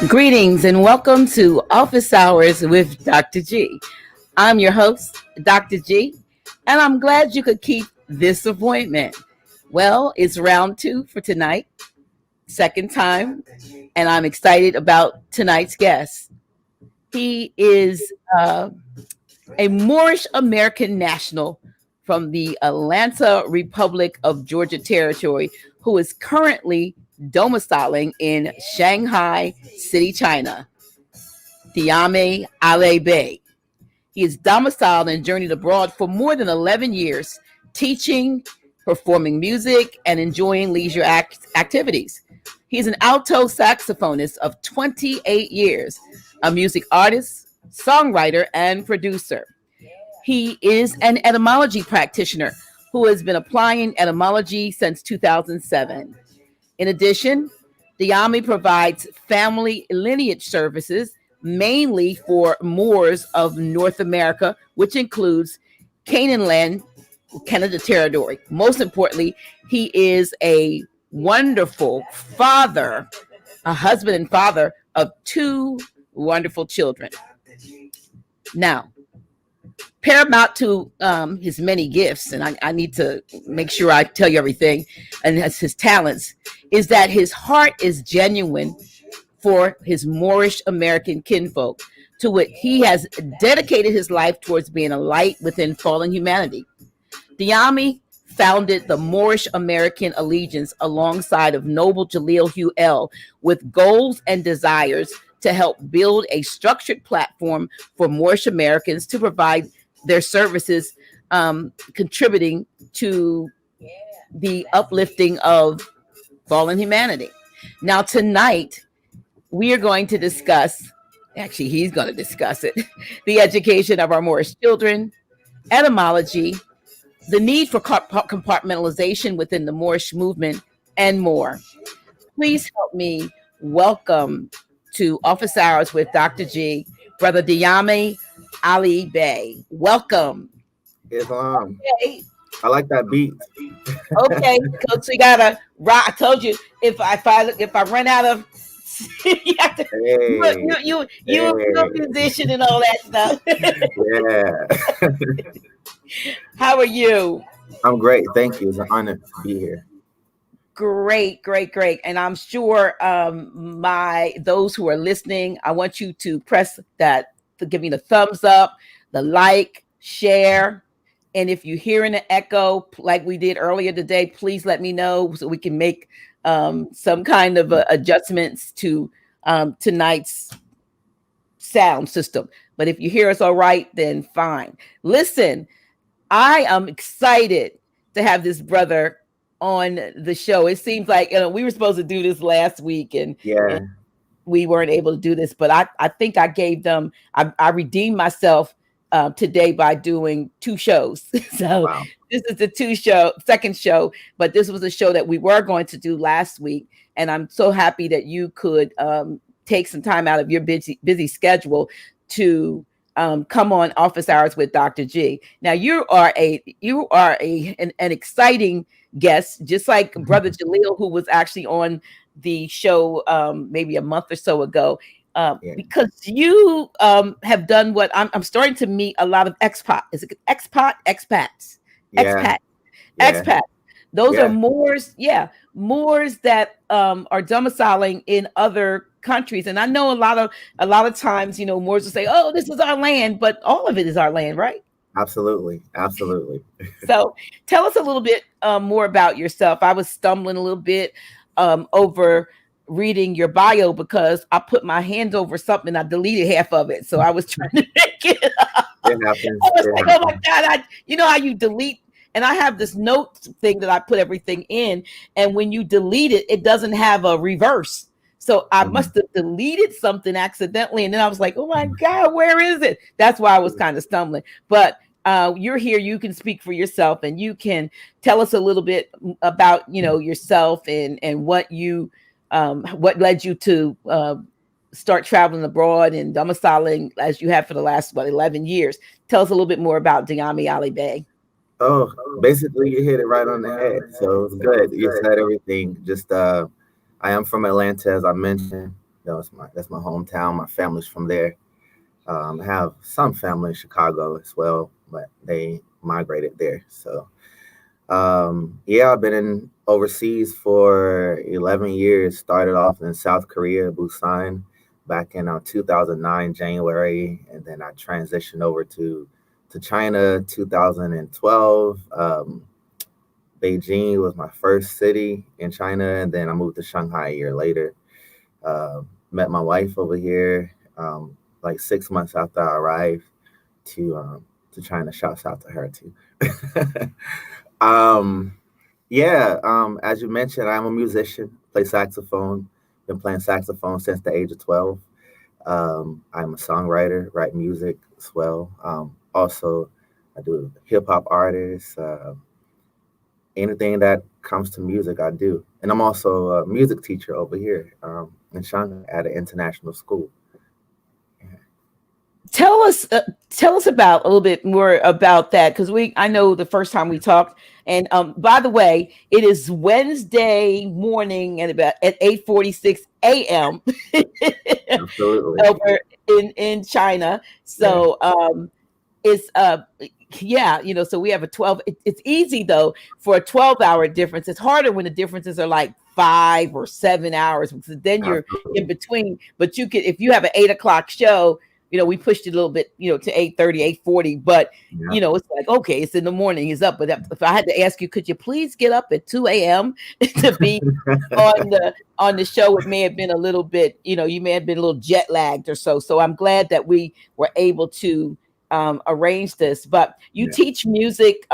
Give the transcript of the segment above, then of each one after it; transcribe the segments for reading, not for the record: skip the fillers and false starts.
Greetings and welcome to Office Hours with Dr. G. I'm your host, Dr. G, and I'm glad you could keep this appointment. Well, it's round two for tonight, second time, and I'm excited about tonight's guest. He is a Moorish American National from the Atlanta Republic of Georgia Territory who is currently domiciling in Shanghai City, China. Dyami Ali Bey. He is domiciled and journeyed abroad for more than 11 years, teaching, performing music, and enjoying leisure activities. He's an alto saxophonist of 28 years, a music artist, songwriter, and producer. He is an etymology practitioner who has been applying etymology since 2007. In addition, Dyami provides family lineage services mainly for Moors of North America, which includes Canaanland, Canada territory. Most importantly, he is a wonderful father, a husband and father of two wonderful children. Now, paramount to his many gifts, and I need to make sure I tell you everything, and his talents, is that his heart is genuine for his Moorish American kinfolk, to which he has dedicated his life towards being a light within fallen humanity. Dyami founded the Moorish American Allegiance alongside of Noble Jaleel-Hu with goals and desires to help build a structured platform for Moorish Americans to provide their services, contributing to the uplifting of fallen humanity. Now, tonight, we are going to discuss, actually, he's going to discuss it, the education of our Moorish children, etymology, the need for compartmentalization within the Moorish movement, and more. Please help me welcome to Office Hours with Dr. G, Brother Dyami Ali Bey. Welcome. Islam. Okay. I like that beat. Okay, Coach, we gotta rock. I told you if I run out of you have to, you a musician and all that stuff. Yeah. How are you? I'm great. Thank you. It's an honor to be here. Great. And I'm sure those who are listening, I want you to press that, to give me the thumbs up, the like, share. And if you're hearing an echo like we did earlier today, please let me know so we can make some kind of adjustments to tonight's sound system. But if you hear us all right, then fine. Listen, I am excited to have this brother on the show. It seems like we were supposed to do this last week, and we weren't able to do this. But I think I gave them. I redeemed myself today by doing two shows. So wow. This is the second show, but this was a show that we were going to do last week. And I'm so happy that you could take some time out of your busy schedule to come on Office Hours with Dr. G. Now you are an exciting guest, just like Brother Jaleel, who was actually on the show maybe a month or so ago. Because you have done what I'm starting to meet a lot of expats. Is it expats? Expat. Those are Moors. Yeah, Moors that are domiciling in other countries. And I know a lot of times, Moors will say, "Oh, this is our land," but all of it is our land, right? Absolutely. So, tell us a little bit more about yourself. I was stumbling a little bit over reading your bio because I put my hand over something. I deleted half of it. So I was trying to make it up. It happens. I was like, oh my God, you know how you delete, and I have this note thing that I put everything in. And when you delete it, it doesn't have a reverse. So I must have deleted something accidentally. And then I was like, oh my God, where is it? That's why I was kind of stumbling. But you're here, you can speak for yourself, and you can tell us a little bit about, yourself and what you what led you to start traveling abroad and domiciling as you have for the last 11 years. Tell us a little bit more about Dyami Ali Bey. Oh, basically you hit it right on the head. So it's good. You said everything. Just I am from Atlanta, as I mentioned. That's my hometown. My family's from there. I have some family in Chicago as well, but they migrated there. So yeah, I've been in overseas for 11 years. Started off in South Korea, Busan, back in 2009 January, and then I transitioned over to China 2012. Beijing was my first city in China, and then I moved to Shanghai a year later. Met my wife over here like 6 months after I arrived to China. Shouts out to her too. um, yeah, as you mentioned, I'm a musician, play saxophone. Been playing saxophone since the age of 12. I'm a songwriter, write music as well. Also, I do hip hop artists. Anything that comes to music, I do. And I'm also a music teacher over here in Shanghai at an international school. Tell us about a little bit more about that, because I know the first time we talked, and by the way, it is Wednesday morning at about at 8:46 a.m. Absolutely. over in China. So it's yeah, so we have a 12. It's easy though for a 12-hour difference. It's harder when the differences are like 5 or 7 hours, because then you're Absolutely. in between. But you could, if you have an 8 o'clock show, we pushed it a little bit, to 8:30, 8:40. But Yeah. it's like, okay, it's in the morning, he's up. But if I had to ask you, could you please get up at 2 a.m. to be on the show, it may have been a little bit, you may have been a little jet lagged or so. So I'm glad that we were able to arrange this. But you Yeah. teach music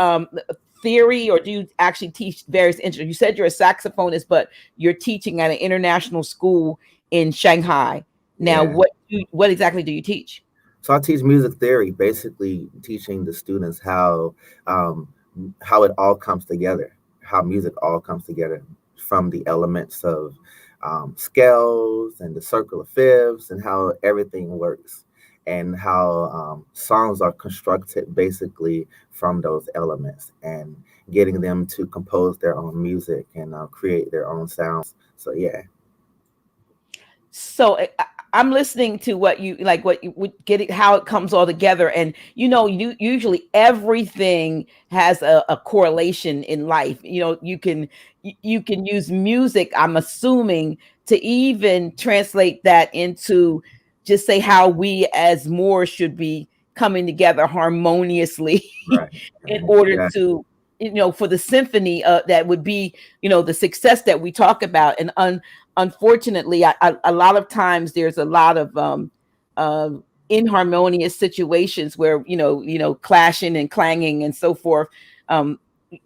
theory, or do you actually teach various instruments? You said you're a saxophonist, but you're teaching at an international school in Shanghai. Now, Yeah. what exactly do you teach? So I teach music theory, basically teaching the students how it all comes together, how music all comes together from the elements of scales and the circle of fifths, and how everything works, and how songs are constructed basically from those elements, and getting them to compose their own music and create their own sounds. So yeah. So I'm listening to what you like, what you would get it, how it comes all together. And usually everything has a correlation in life. You can use music, I'm assuming, to even translate that into just say how we as Moors should be coming together harmoniously Right. in order Yeah. to, for the symphony that would be, the success that we talk about. And unfortunately, a lot of times there's a lot of inharmonious situations where clashing and clanging and so forth. Um,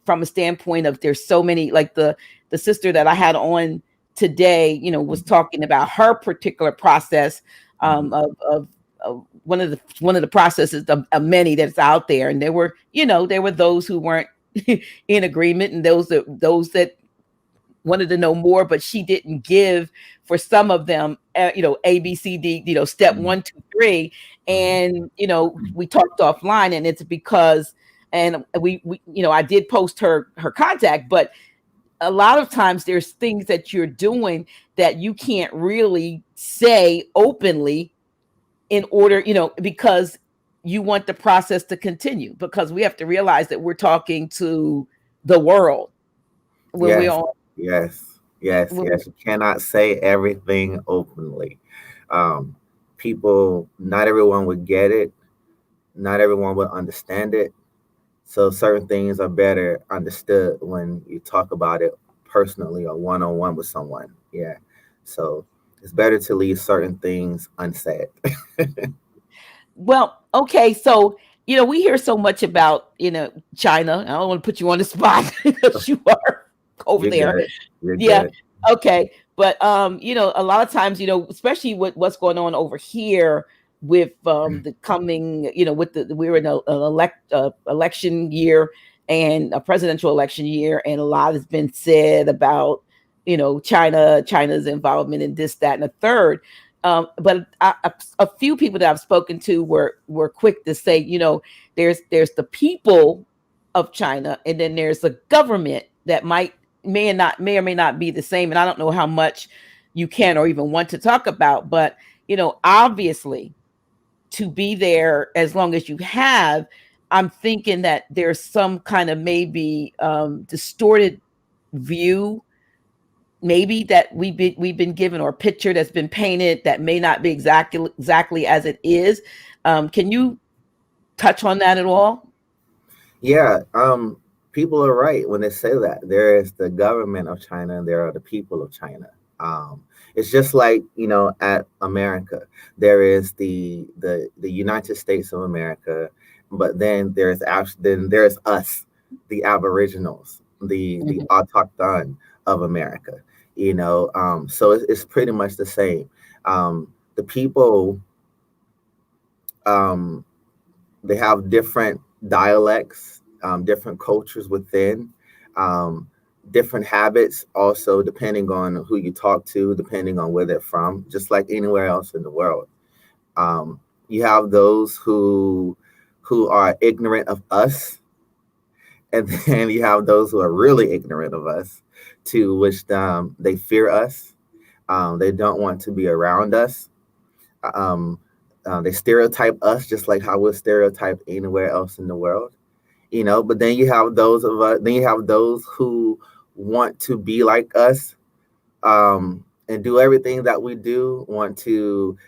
from a standpoint of, there's so many, like the sister that I had on today, was talking about her particular process of one of the processes of many that's out there, and there were those who weren't in agreement, and those that wanted to know more, but she didn't give for some of them, A, B, C, D, step Mhm. 1, 2, 3. Mhm. And, we talked offline, and it's because, and we I did post her contact, but a lot of times there's things that you're doing that you can't really say openly, in order, because you want the process to continue, because we have to realize that we're talking to the world when we're Yes, on. yes, yes, When yes. You cannot say everything openly. Um, not everyone would get it. Not everyone would understand it. So certain things are better understood when you talk about it personally or one on one with someone. Yeah. So it's better to leave certain things unsaid. Well, okay, so we hear so much about China. I don't want to put you on the spot because you are over You're there. good. You're Yeah, good. okay, but a lot of times, especially with what's going on over here with the coming, with we're in an election year, and a presidential election year, and a lot has been said about China's involvement in this, that, and the third. But a few people that I've spoken to were quick to say, there's the people of China, and then there's the government that may or may not be the same. And I don't know how much you can or even want to talk about. But, obviously, to be there as long as you have, I'm thinking that there's some kind of maybe distorted view, maybe that we've been given, or picture that's been painted that may not be exactly as it is. Can you touch on that at all? Yeah, people are right when they say that. There is the government of China and there are the people of China. It's just like, at America, there is the United States of America, but then there's us, the Aboriginals, the Mhm. autochthon of America. So it's pretty much the same. The people, um, they have different dialects, different cultures within, um, different habits, also depending on who you talk to, depending on where they're from, just like anywhere else in the world. You have those who are ignorant of us, and then you have those who are really ignorant of us, to which they fear us. They don't want to be around us. Um, they stereotype us just like how we're stereotyped anywhere else in the world. But then you have those of us. Then you have those who want to be like us, and do everything that we do. Want to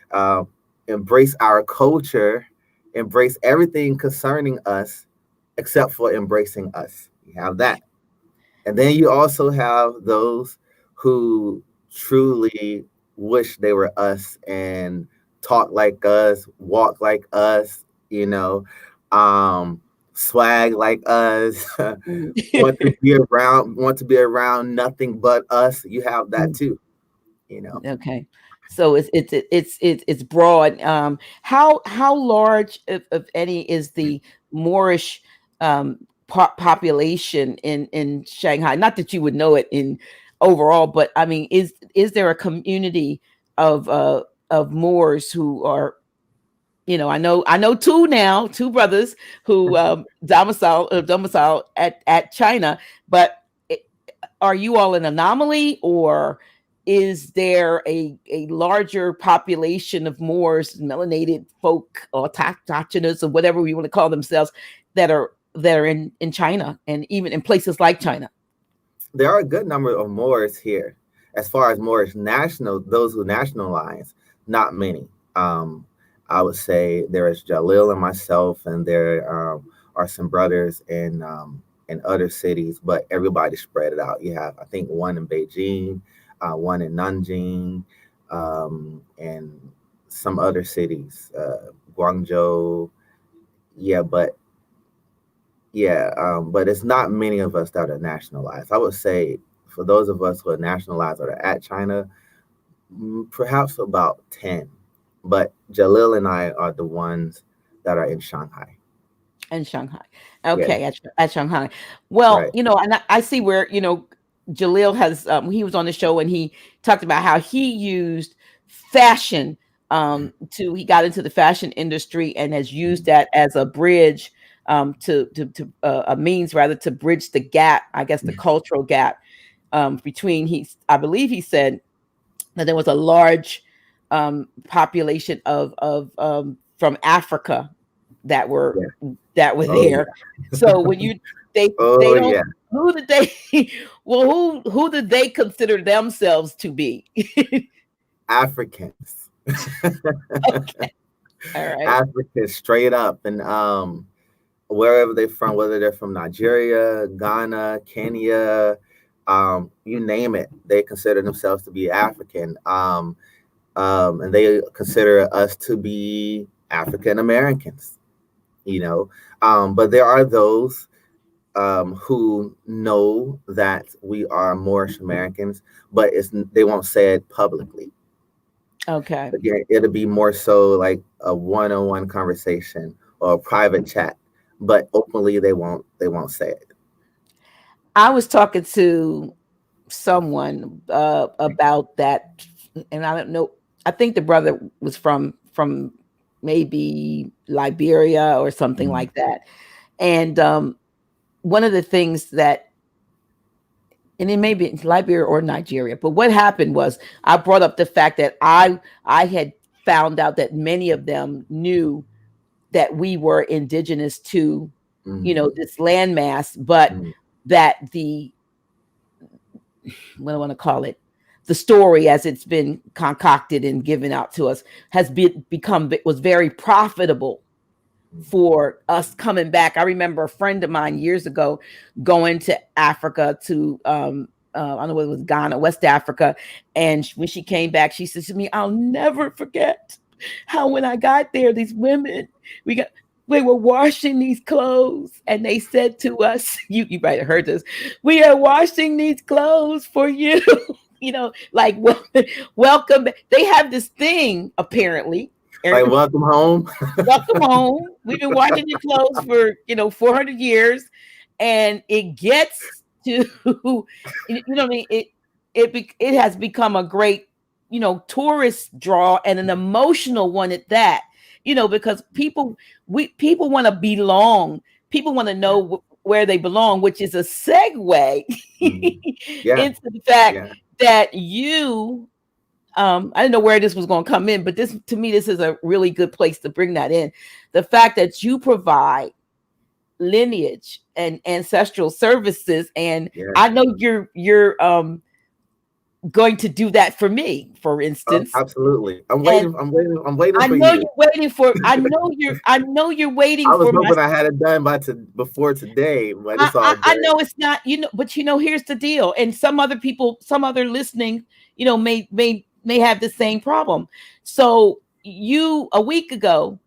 embrace our culture, embrace everything concerning us, except for embracing us. You have that. And then you also have those who truly wish they were us and talk like us, walk like us, um, swag like us, Mhm. want to be around nothing but us. You have that too. Okay, so it's broad. How large, if any, is the Moorish population in Shanghai? Not that you would know it in overall, but I mean, is there a community of Moors who are, I know two brothers who domicile at China, but are you all an anomaly, or is there a larger population of Moors, melanated folk, or Tachinas, or whatever we want to call themselves, that are in China, and even in places like China? There are a good number of Moors here. As far as Moorish national, those who nationalize, not many. I would say there is Jalil and myself, and there are some brothers in other cities, but everybody spread it out. You have, I think, one in Beijing, one in Nanjing, and some other cities, Guangzhou. Yeah, but it's not many of us that are nationalized. I would say for those of us who are nationalized or are at China, perhaps about 10. But Jalil and I are the ones that are in Shanghai. In Shanghai. Yeah, Okay, at Shanghai. Well, right. and I see where, Jalil has, he was on the show and he talked about how he used fashion, he got into the fashion industry and has used that as a bridge, a means, rather, to bridge the gap, I guess, the cultural gap, between, I believe he said that there was a large population of from Africa that were Yeah. that were Oh there. yeah. So when they Oh don't, yeah. who did they well, who did they consider themselves to be? Africans. Okay, all right. Africans straight up, and wherever they're from, whether they're from Nigeria, Ghana, Kenya, you name it, they consider themselves to be African. And they consider us to be African Americans, you know. But there are those who know that we are Moorish Americans, but they won't say it publicly. Okay. Again, it'll be more so like a one-on-one conversation or a private chat, but openly they won't say it. I was talking to someone about that, and I don't know. I think the brother was from maybe Liberia or something Mm. like that. And one of the things that and it may be Liberia or Nigeria. But what happened was I brought up the fact that I had found out that many of them knew that we were indigenous to, this landmass, but that what do I want to call it? The story as it's been concocted and given out to us was very profitable for us coming back. I remember a friend of mine years ago going to Africa to I don't know whether it was Ghana, West Africa, and when she came back, she said to me, "I'll never forget how when I got there, these women we were washing these clothes, and they said to us, you might have heard this, we are washing these clothes for you." Like welcome. They have this thing apparently. Like welcome home. Welcome home. We've been washing your clothes for 400 years, and it gets to what I mean. It has become a great tourist draw and an emotional one at that. Because people want to belong. People want to know where they belong, which is a segue into the fact that you. I didn't know where this was going to come in, but this is a really good place to bring that in. The fact that you provide lineage and ancestral services, and I know you're going to do that for me, for instance. Absolutely. I'm waiting for you. I know you're waiting for. I know you're waiting for. I was hoping I had it done before today, but it's all good. I know it's not. But here's the deal. And some other people, some other listening, may have the same problem. So you a week ago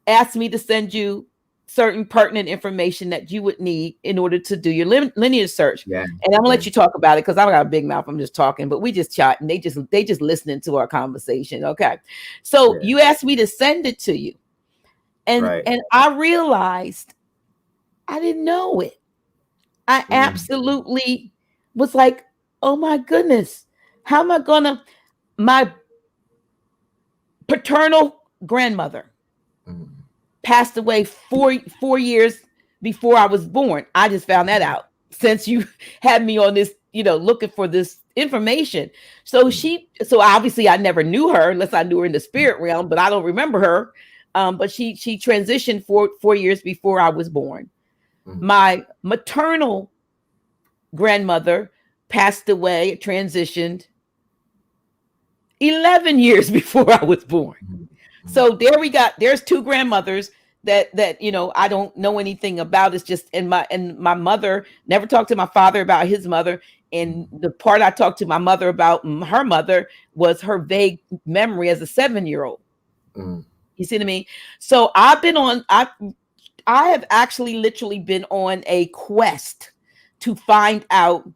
asked me to send you certain pertinent information that you would need in order to do your lineage search. Yeah. And I'm gonna let you talk about it because I've got a big mouth. I'm just talking, but we just chat and they just listening to our conversation. Okay. So you asked me to send it to you. And I realized I didn't know it. I absolutely was like, oh my goodness, how am I gonna? My paternal grandmother passed away four years before I was born. I just found that out since you had me on this, looking for this information. So obviously I never knew her unless I knew her in the spirit realm, but I don't remember her. But she transitioned 4 years before I was born. My maternal grandmother passed away, transitioned 11 years before I was born. So there's two grandmothers that I don't know anything about. It's just and my mother never talked to my father about his mother. And the part I talked to my mother about her mother was her vague memory as a 7-year-old. You see what I mean? So I have actually literally been on a quest to find out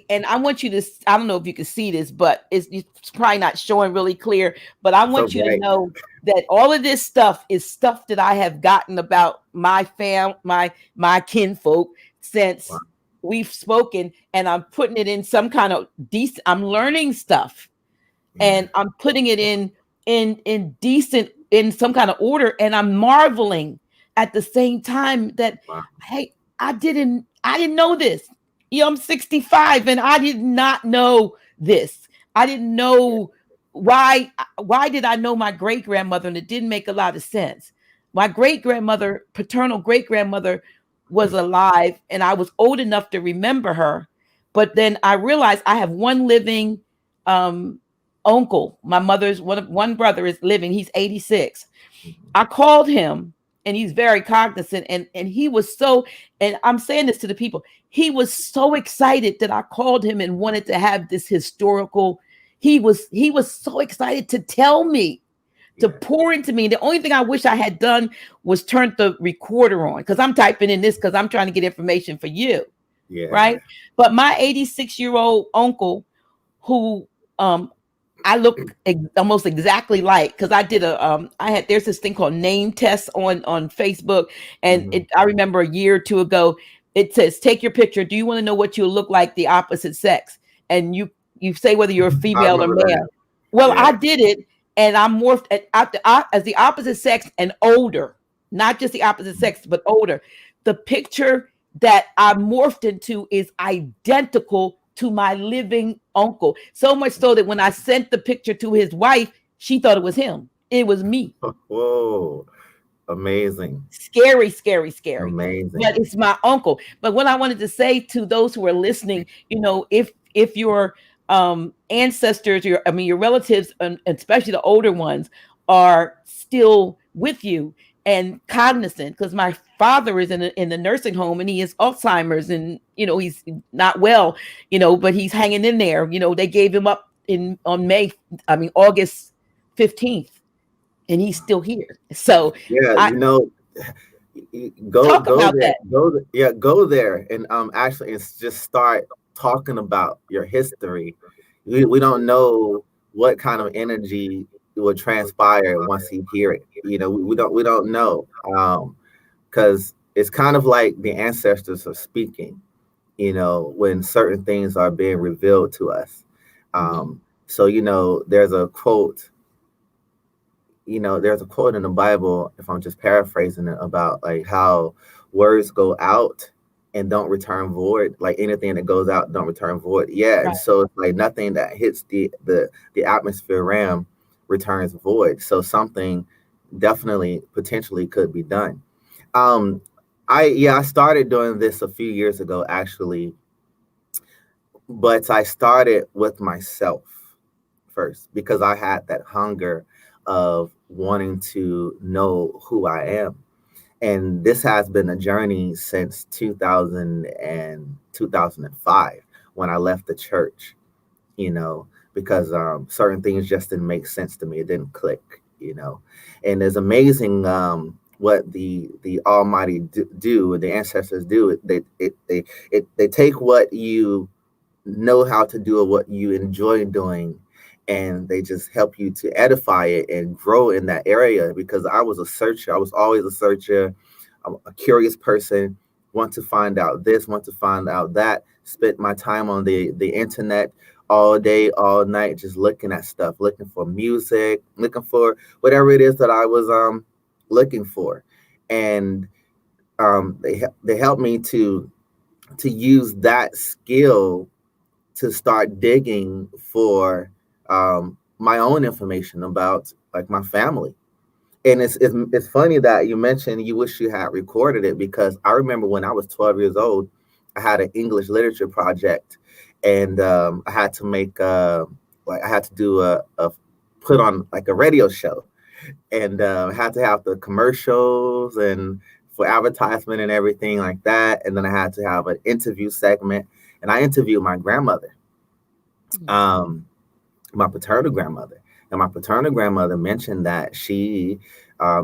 and I want you to, I don't know if you can see this, but it's probably not showing really clear, but I want you to know that all of this stuff is stuff that I have gotten about my my kinfolk since we've spoken, and I'm putting it in some kind of decent, I'm learning stuff and I'm putting it in decent, in some kind of order. And I'm marveling at the same time that, hey, I didn't know this. I'm 65 and I did not know this. I didn't know why did I know my great grandmother, and it didn't make a lot of sense. My great grandmother, paternal great grandmother, was alive and I was old enough to remember her. But then I realized I have one living uncle. My mother's one brother is living. He's 86. I called him and he's very cognizant. And he was so, and I'm saying this to the people, he was so excited that I called him and wanted to have this historical. He was so excited to tell me, to pour into me. The only thing I wish I had done was turn the recorder on, because I'm typing in this because I'm trying to get information for you. Yeah. Right. But my 86-year-old uncle, who I look almost exactly like, because I did there's this thing called name tests on Facebook. And I remember a year or two ago, it says, take your picture. Do you want to know what you look like the opposite sex? And you say whether you're a female or male. Well, I did it. And I'm morphed as the opposite sex and older, not just the opposite sex, but older. The picture that I morphed into is identical to my living uncle. So much so that when I sent the picture to his wife, she thought it was him. It was me. Whoa, amazing, Scary, scary, scary. But amazing. it's my uncle. But what I wanted to say to those who are listening, if your ancestors, your relatives, and especially the older ones, are still with you and cognizant, because my father is in the nursing home and he has Alzheimer's, and he's not well, but he's hanging in there. They gave him up in on August 15th, and he's still here. So Yeah, I talk go about there, that. go there, and actually, it's just start talking about your history. We don't know what kind of energy will transpire once you hear it. We don't know, because it's kind of like the ancestors are speaking. When certain things are being revealed to us. Mhm. So there's a quote in the Bible, if I'm just paraphrasing it, about like how words go out and don't return void. Like anything that goes out don't return void. Yeah, and Right. so it's like nothing that hits the atmosphere realm returns void. So something definitely potentially could be done. Um, I started doing this a few years ago actually, but I started with myself first because I had that hunger of wanting to know who I am. And this has been a journey since 2000 and 2005 when I left the church, because certain things just didn't make sense to me. It didn't click. And it's amazing what the Almighty do, the ancestors do. They take what you know how to do or what you enjoy doing, and they just help you to edify it and grow in that area. Because I was a searcher, I was always a searcher. I'm a curious person, want to find out this, want to find out that, spent my time on the internet all day all night just looking at stuff, looking for music, looking for whatever it is that I was looking for. And they helped me to use that skill to start digging for my own information about like my family. And it's funny that you mentioned you wish you had recorded it, because I remember when I was 12 years old, I had an English literature project, and I had to make I had to do a put on like a radio show, and had to have the commercials and for advertisement and everything like that, and then I had to have an interview segment, and I interviewed my grandmother, um, my paternal grandmother. And my paternal grandmother mentioned that she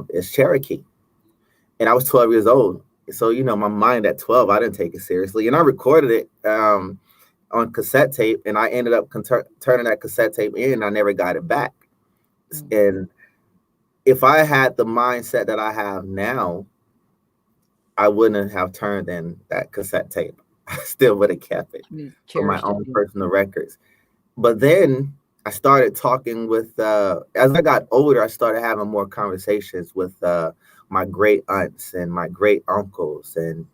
is Cherokee. And I was 12 years old. So, my mind at 12, I didn't take it seriously. And I recorded it on cassette tape, and I ended up turning that cassette tape in, and I never got it back. Mm. And if I had the mindset that I have now, I wouldn't have turned in that cassette tape. I still would have kept it You for my cherished it. own personal records. But then I started talking with, as I got older, I started having more conversations with my great aunts and my great uncles and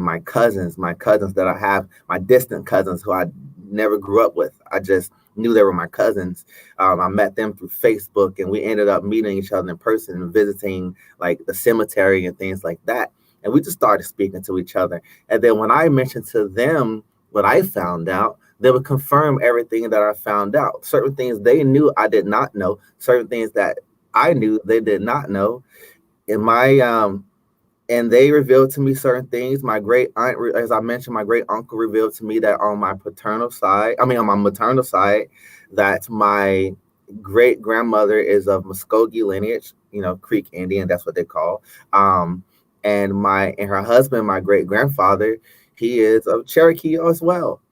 my cousins that I have, my distant cousins who I never grew up with. I just knew they were my cousins. I met them through Facebook, and we ended up meeting each other in person and visiting like the cemetery and things like that. And we just started speaking to each other. And then when I mentioned to them what I found out, they would confirm everything that I found out. Certain things they knew I did not know. Certain things that I knew they did not know. In my and they revealed to me certain things. My great aunt, as I mentioned, my great uncle revealed to me that on my on my maternal side, that my great grandmother is of Muskogee lineage, Creek Indian, that's what they call. And her husband, my great grandfather, he is of Cherokee as well.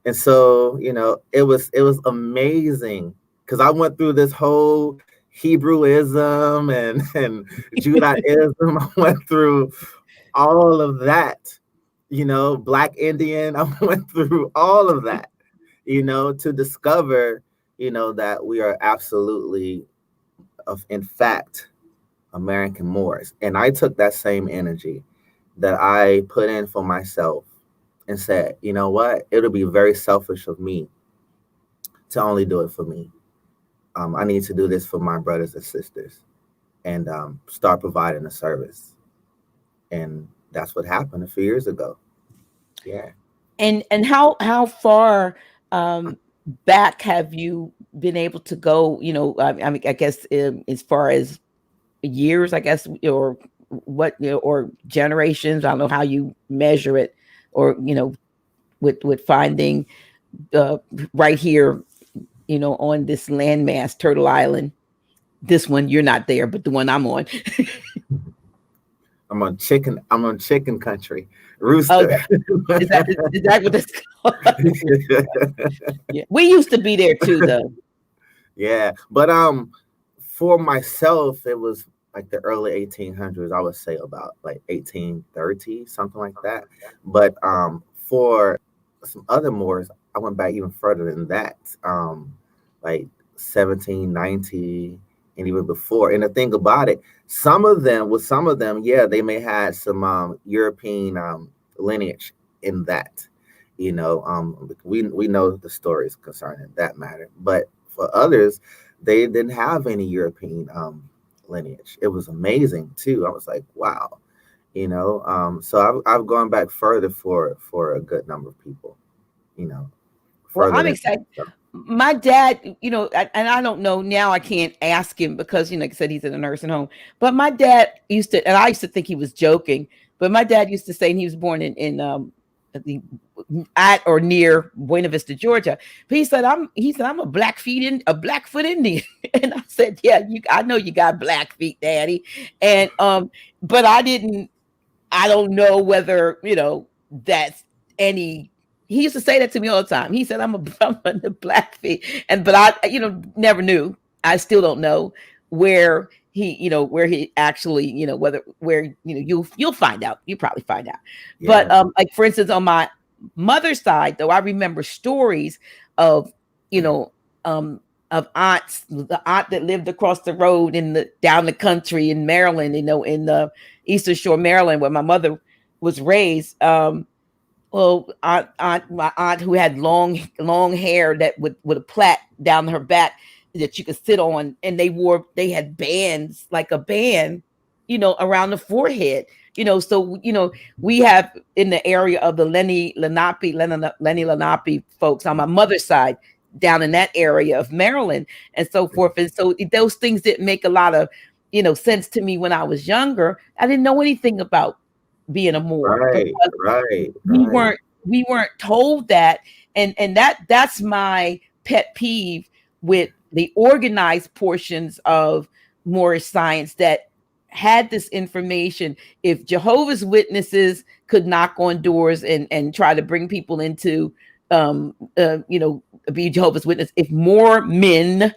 And so, it was amazing because I went through this whole Hebrewism and Judaism. I went through all of that, Black Indian. I went through all of that, to discover, that we are absolutely, in fact, American Moors. And I took that same energy that I put in for myself and said, you know what, it'll be very selfish of me to only do it for me. I need to do this for my brothers and sisters, and start providing a service. And that's what happened a few years ago. Yeah. And how far back have you been able to go? I mean, I guess as far as years, I guess, or what, or generations. I don't know how you measure it, or with finding uh, right here, on this landmass, Turtle Island. This one you're not there, but the one I'm on. I'm on chicken country. Oh, Rooster. is that what it's called? Yeah, we used to be there too, though. Yeah. But for myself, it was like the early 1800s, I would say about like 1830, something like that. But for some other Moors, I went back even further than that, like 1790 and even before. And the thing about it, some of them, yeah, they may have some European lineage in that. We know the stories concerning that matter, but for others, they didn't have any European lineage. It was amazing too. I was like, wow, so I've gone back further for a good number of people, you know, Well, further I'm than excited. so. My dad, and I don't know now. I can't ask him because, like I said, he's in a nursing home. But my dad used to, and I used to think he was joking. But my dad used to say, and he was born in at or near Buena Vista, Georgia. But he said I'm a Blackfoot Indian, and I said, yeah, I know you got black feet, Daddy, and but I don't know whether, that's any. He used to say that to me all the time. He said, I'm on the black feet. But I, never knew. I still don't know where he actually, where, you'll find out. You probably find out. But, Yeah. like, for instance, on my mother's side, though, I remember stories of, you know, um, of aunts, the aunt that lived across the road down the country in Maryland, in the Eastern Shore, Maryland, where my mother was raised. Well, my aunt who had long hair that with a plait down her back that you could sit on, and they had bands, like a band, around the forehead. So we have in the area of the Lenni Lenape folks on my mother's side, down in that area of Maryland, and so forth. And so those things didn't make a lot of sense to me when I was younger. I didn't know anything about being a Moor Right, because right, we right. weren't told that. And that's my pet peeve with the organized portions of Moorish science that had this information. If Jehovah's Witnesses could knock on doors and try to bring people into be Jehovah's Witness, if more men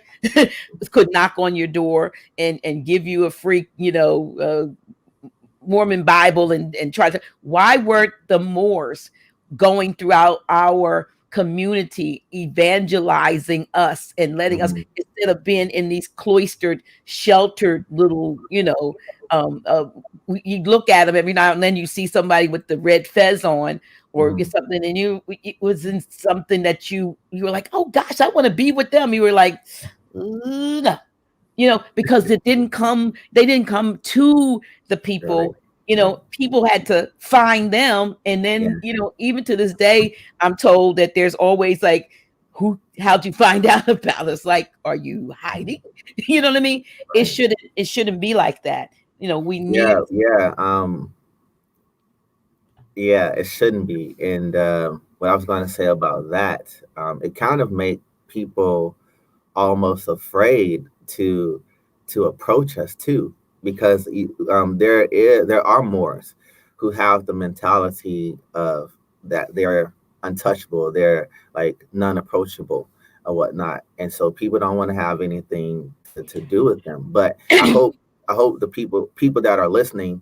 could knock on your door and give you a free Mormon Bible and try to, why weren't the Moors going throughout our community evangelizing us and letting us, Mhm. instead of being in these cloistered, sheltered little, you look at them every now and then, you see somebody with the red fez on or get Mhm. something, and it was in something that you were like, oh gosh, I want to be with them. You were like, no, because they didn't come to the Right, people. right. People had to find them. And then, Yeah, even to this day, I'm told that there's always like, how'd you find out about us? Like, are you hiding? You know what I mean? right. It shouldn't be like that. We need. Yeah, yeah. Yeah, it shouldn't be. And what I was going to say about that, it kind of make people almost afraid to approach us too, because there are Moors who have the mentality of that they're untouchable, they're like non-approachable or whatnot, and so people don't want to have anything to do with them. But I hope the people that are listening,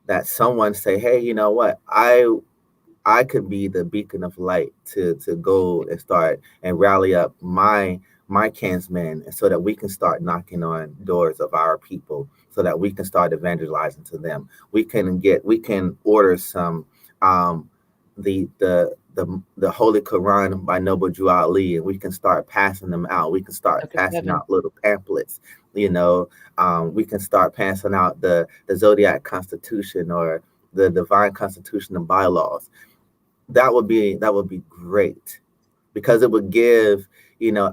that someone say, hey, you know what, I could be the beacon of light to go and start and rally up my kinsmen, and so that we can start knocking on doors of our people so that we can start evangelizing to them. We can order some the Holy Quran by Noble Jaleel-Hu, and we can start passing them out. We can start Chapter passing 7. out little pamphlets. We can start passing out the Zodiac Constitution or the Divine Constitution and bylaws. That would be great, because it would give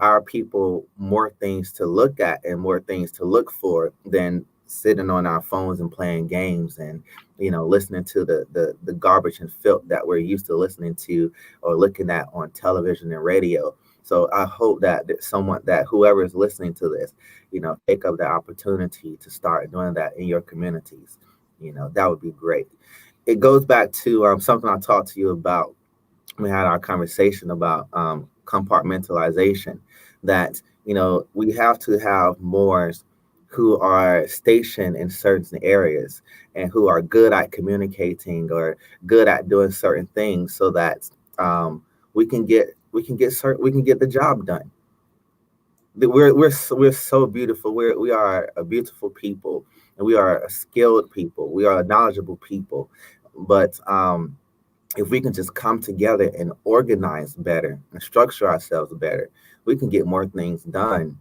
our people more things to look at and more things to look for than sitting on our phones and playing games and listening to the garbage and filth that we're used to listening to or looking at on television and radio. So I hope that whoever is listening to this, take up the opportunity to start doing that in your communities. That would be great. It goes back to something I talked to you about. We had our conversation about compartmentalization, that we have to have Moors who are stationed in certain areas and who are good at communicating or good at doing certain things, so that we can get the job done. We're so beautiful. We are a beautiful people, and we are a skilled people. We are a knowledgeable people. But if we can just come together and organize better and structure ourselves better, we can get more things done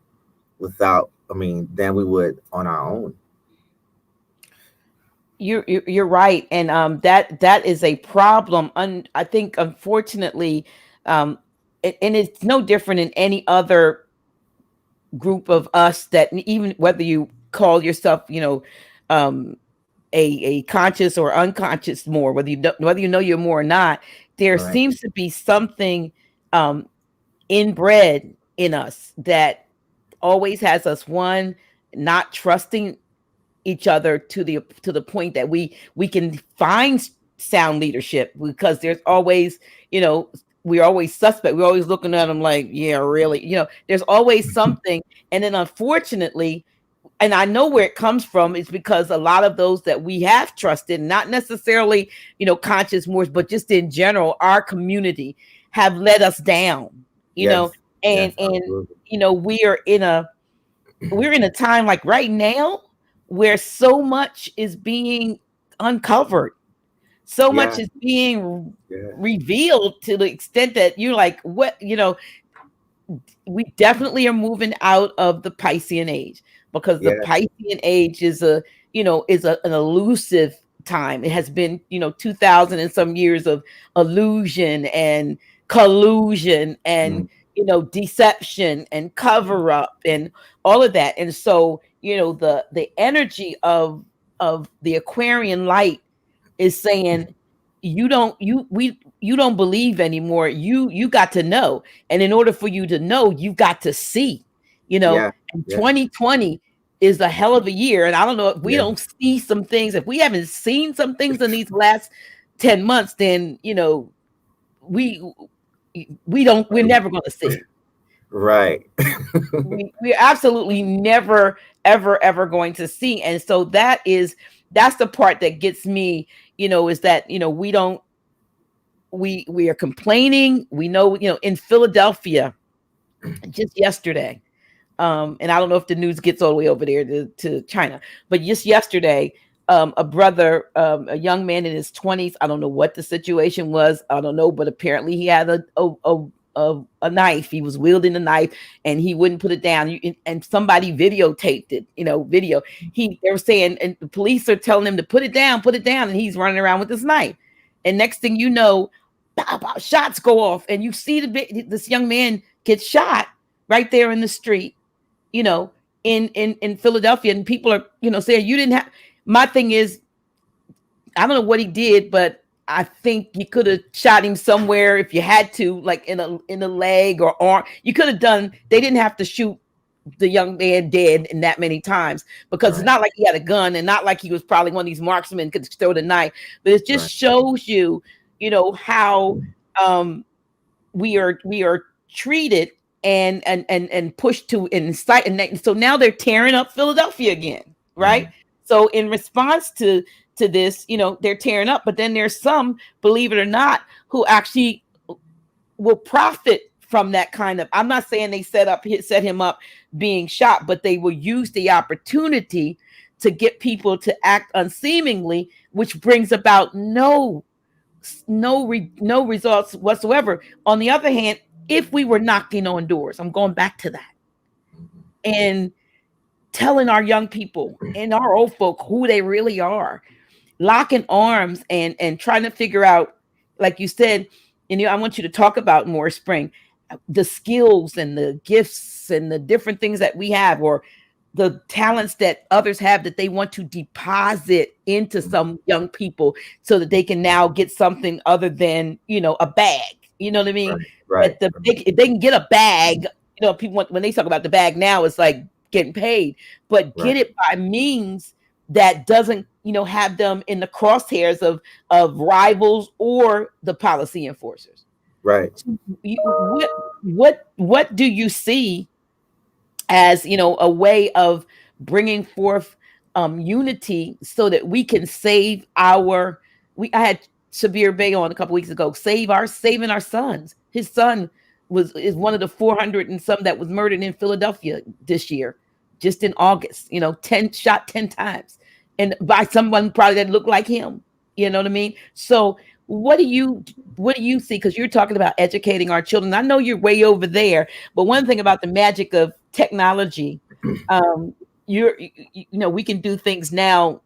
than we would on our own. You're right, and that is a problem. I think, unfortunately, and it's no different in any other group of us, that even whether you call yourself, a conscious or unconscious Moor, whether you know you're Moor or not, there Right. seems to be something inbred in us that always has us, one, not trusting each other to the point that we can find sound leadership, because there's always, we're always suspect. We're always looking at them like, yeah, really, there's always something. And then, unfortunately, and I know where it comes from, is because a lot of those that we have trusted, not necessarily, conscious Moors, but just in general, our community, have let us down, Yes. and Absolutely. we're in a time like right now where so much is being uncovered. So much Yeah. is being Yeah. revealed, to the extent that you're like, what, we definitely are moving out of the Piscean Age, because the Yeah. Piscean Age is an elusive time. It has been, 2000 and some years of illusion and collusion and, deception and cover up and all of that. And so, the energy of the Aquarian light is saying, you don't believe anymore. You got to know. And in order for you to know, you've got to see, Yeah. and Yeah. 2020 is a hell of a year. And I don't know if we Yeah. don't see some things, if we haven't seen some things in these last 10 months, then, we're never going to see. Right. We're absolutely never, ever going to see. And so that's the part that gets me, is that, we are complaining. We know, in Philadelphia just yesterday, and I don't know if the news gets all the way over there to China, but just yesterday, a young man in his 20s, I don't know what the situation was, I don't know, but apparently he had a knife. He was wielding a knife and he wouldn't put it down. And somebody videotaped it, they were saying, and the police are telling him to put it down, and he's running around with this knife. And next thing you know, shots go off, and you see this young man get shot right there in the street, in Philadelphia. And people are, saying, you didn't have. My thing is, I don't know what he did, but I think you could have shot him somewhere if you had to, like in a leg or arm. You could have done. They didn't have to shoot the young man dead in that many times, because It's not like he had a gun, and not like he was probably one of these marksmen could throw the knife. But it just shows you, how we are treated and pushed to incite. And so now they're tearing up Philadelphia again, right? So in response to this, they're tearing up, but then there's some, believe it or not, who actually will profit from that kind of. I'm not saying they set him up being shot, but they will use the opportunity to get people to act unseemingly, which brings about no results whatsoever. On the other hand, if we were knocking on doors, I'm going back to that, and telling our young people and our old folk who they really are, locking arms and trying to figure out, like you said, and I want you to talk about more spring, the skills and the gifts and the different things that we have, or the talents that others have that they want to deposit into some young people so that they can now get something other than, a bag. You know what I mean? Right. If they can get a bag, people when they talk about the bag now, it's like getting paid, but get it by means that doesn't, have them in the crosshairs of rivals or the policy enforcers. Right. What do you see as, a way of bringing forth unity so that we can save I had Shabir Bey on a couple weeks ago, saving our sons. His son is one of the 400 and some that was murdered in Philadelphia this year, just in August, 10 times, and by someone probably that looked like him. You know what I mean? So what do you see? Because you're talking about educating our children. I know you're way over there, but one thing about the magic of technology, we can do things now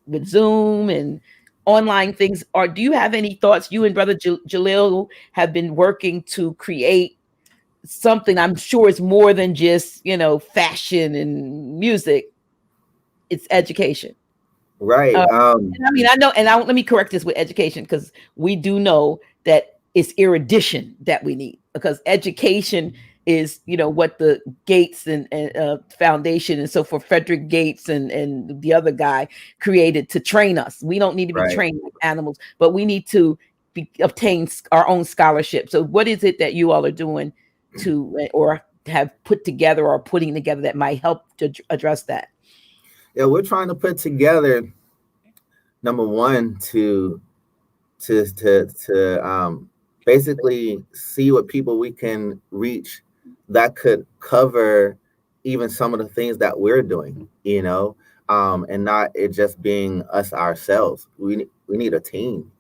with Zoom and online things. Or do you have any thoughts? You and Brother Jaleel have been working to create something. I'm sure it's more than just fashion and music. It's education. Right. I know, and let me correct this with education, because we do know that it's erudition that we need, because education is, what the Gates and Foundation and so forth, Frederick Gates and the other guy created to train us. We don't need to be trained like animals, but we need to obtain our own scholarship. So what is it that you all are doing to, or have put together or putting together, that might help to address that? Yeah, we're trying to put together, number one, to basically see what people we can reach that could cover even some of the things that we're doing, and not it just being us ourselves. We need a team,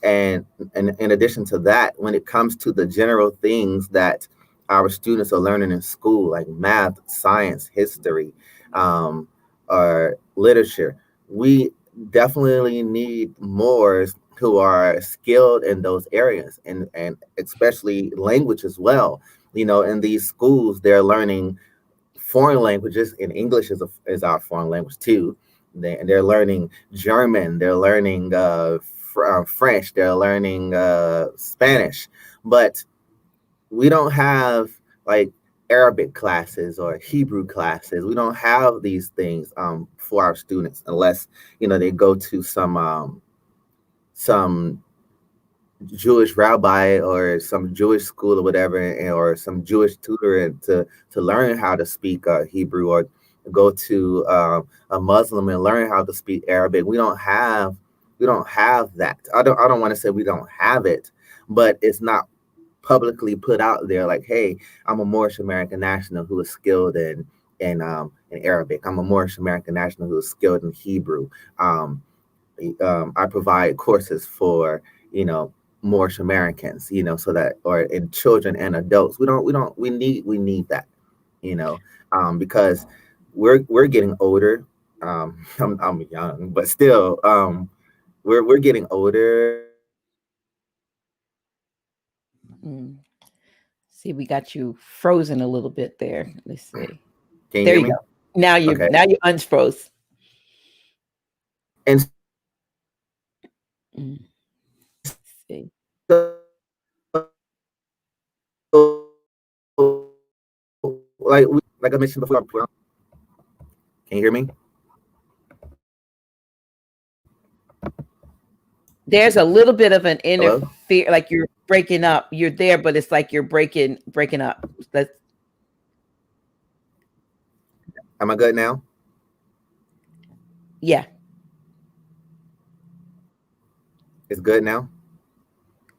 and in addition to that, when it comes to the general things that our students are learning in school, like math, science, history, or literature, we definitely need Moors who are skilled in those areas, and especially language as well. In these schools, they're learning foreign languages, and English is our foreign language too. They're learning German, they're learning French, they're learning Spanish, but we don't have like Arabic classes or Hebrew classes. We don't have these things for our students unless they go to some Jewish rabbi or some Jewish school or whatever, or some Jewish tutor to learn how to speak Hebrew, or go to a Muslim and learn how to speak Arabic. We don't have that. I don't want to say we don't have it, but it's not publicly put out there like, hey, I'm a Moorish American National who is skilled in Arabic. I'm a Moorish American National who is skilled in Hebrew. I provide courses for Moorish Americans, so that, or in children and adults. We need that, because we're getting older. I'm young, but still, we're getting older. See, we got you frozen a little bit there. Let's see. Can you There hear you me? go. Now you unfroze. And See. so, like I mentioned before, can you hear me? There's a little bit of an Hello? interfere, like you're breaking up. You're there, but it's like you're breaking up. Am I good now? Yeah. It's good now?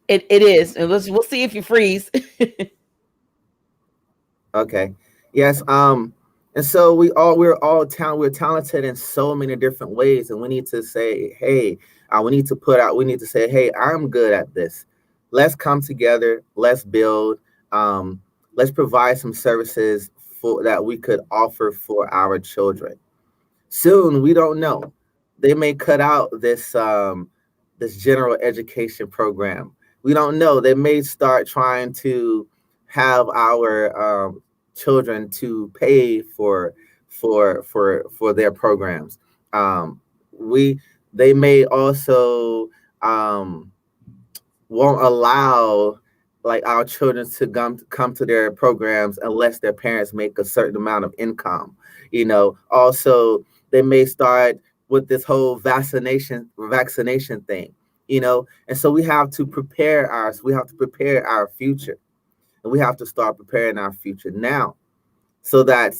It is. And we'll see if you freeze. Okay. Yes. And so we're talented in so many different ways, and we need to say, hey, we need to say, hey, I'm good at this. Let's come together. Let's build. Um, let's provide some services for that we could offer for our children. Soon, we don't know. They may cut out this general education program. We don't know. They may start trying to have our children to pay for their programs. We They may also um, won't allow like our children to come to their programs unless their parents make a certain amount of income. Also they may start with this whole vaccination thing. And so we have to prepare our future, and we have to start preparing our future now, so that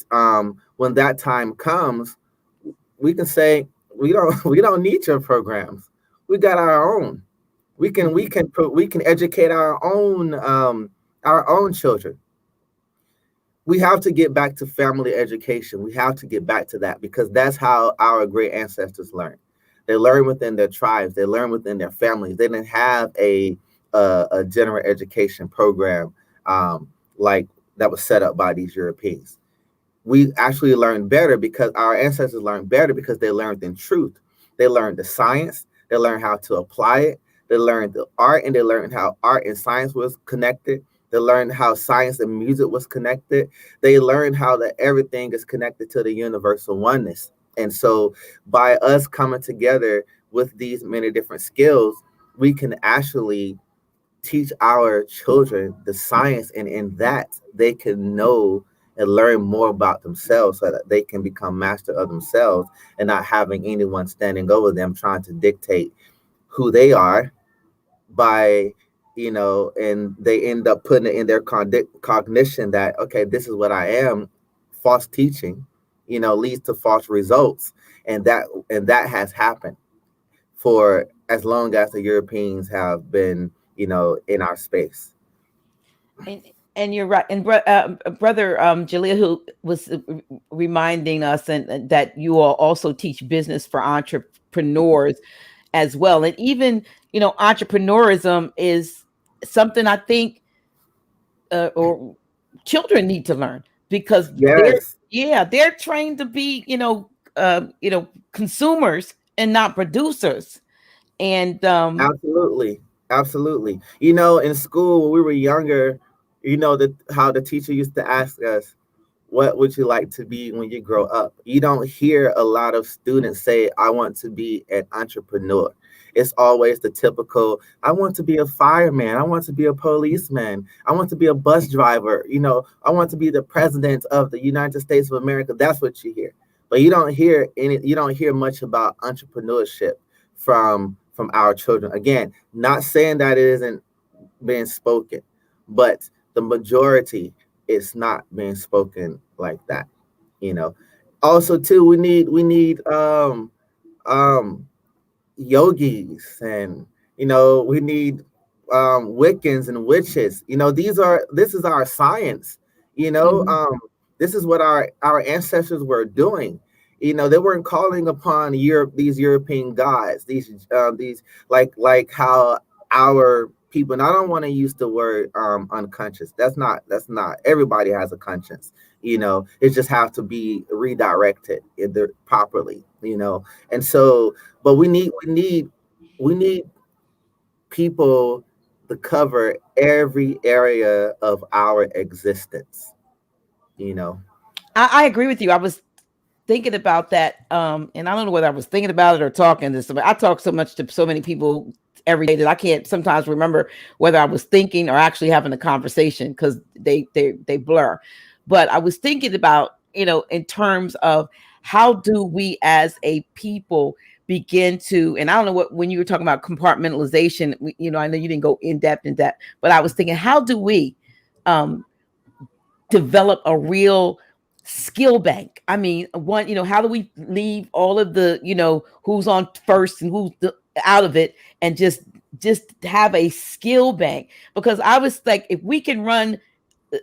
when that time comes, we can say we don't need your programs. We got our own. We can educate our own children. We have to get back to family education. We have to get back to that, because that's how our great ancestors learned. They learned within their tribes. They learned within their families. They didn't have a general education program like that was set up by these Europeans. We actually learned better because our ancestors learned better because they learned in truth. They learned the science. They learned how to apply it. They learned the art, and they learned how art and science was connected. They learned how science and music was connected. They learned how that everything is connected to the universal oneness. And so by us coming together with these many different skills, we can actually teach our children the science, and in that they can know and learn more about themselves, so that they can become master of themselves, and not having anyone standing over them trying to dictate who they are by, and they end up putting it in their cognition that, okay, this is what I am. False teaching leads to false results, and that has happened for as long as the Europeans have been in our space. And and you're right. And brother Jaleel, who was reminding us, and that you all also teach business for entrepreneurs as well. And even entrepreneurism is something I think or children need to learn, because Yes. they're trained to be consumers and not producers. And Absolutely. Absolutely. In school when we were younger, how the teacher used to ask us, what would you like to be when you grow up? You don't hear a lot of students say, I want to be an entrepreneur. It's always the typical, I want to be a fireman. I want to be a policeman. I want to be a bus driver. I want to be the president of the United States of America. That's what you hear. But you don't hear much about entrepreneurship from our children. Again, not saying that it isn't being spoken, but the majority is not being spoken like that. You know. Also, too, we need um yogis, and we need Wiccans and witches. This is our science. You know, mhm, um, this is what our ancestors were doing. They weren't calling upon these European gods, these like how our people. And I don't want to use the word unconscious. That's not. Everybody has a conscience. It just have to be redirected properly. And so, but we need people to cover every area of our existence. You know. I agree with you. I was thinking about that, and I don't know whether I was thinking about it or talking to somebody. I talk so much to so many people every day that I can't sometimes remember whether I was thinking or actually having a conversation, because they blur. But I was thinking about, in terms of how do we as a people begin to, and I don't know what, when you were talking about compartmentalization, I know you didn't go in depth, but I was thinking, how do we um develop a real skill bank? I mean, one, how do we leave all of the, who's on first and out of it, and just have a skill bank? Because I was like, if we can run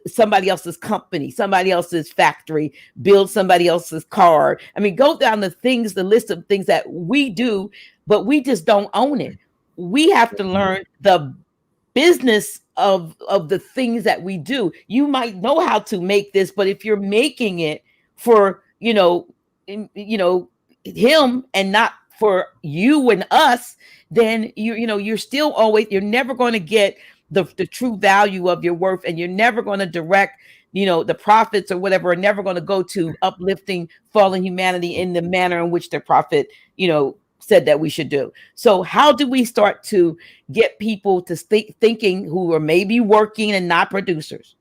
somebody else's company, somebody else's factory, build somebody else's car. I mean, go down the list of things that we do, but we just don't own it. We have to learn the business of the things that we do. You might know how to make this, but if you're making it for, him and not for you and us, then you're still always, you're never going to get the true value of your worth, and you're never going to direct, the profits or whatever are never going to go to uplifting fallen humanity in the manner in which the prophet, said that we should do. So how do we start to get people to thinking, who are maybe working and not producers?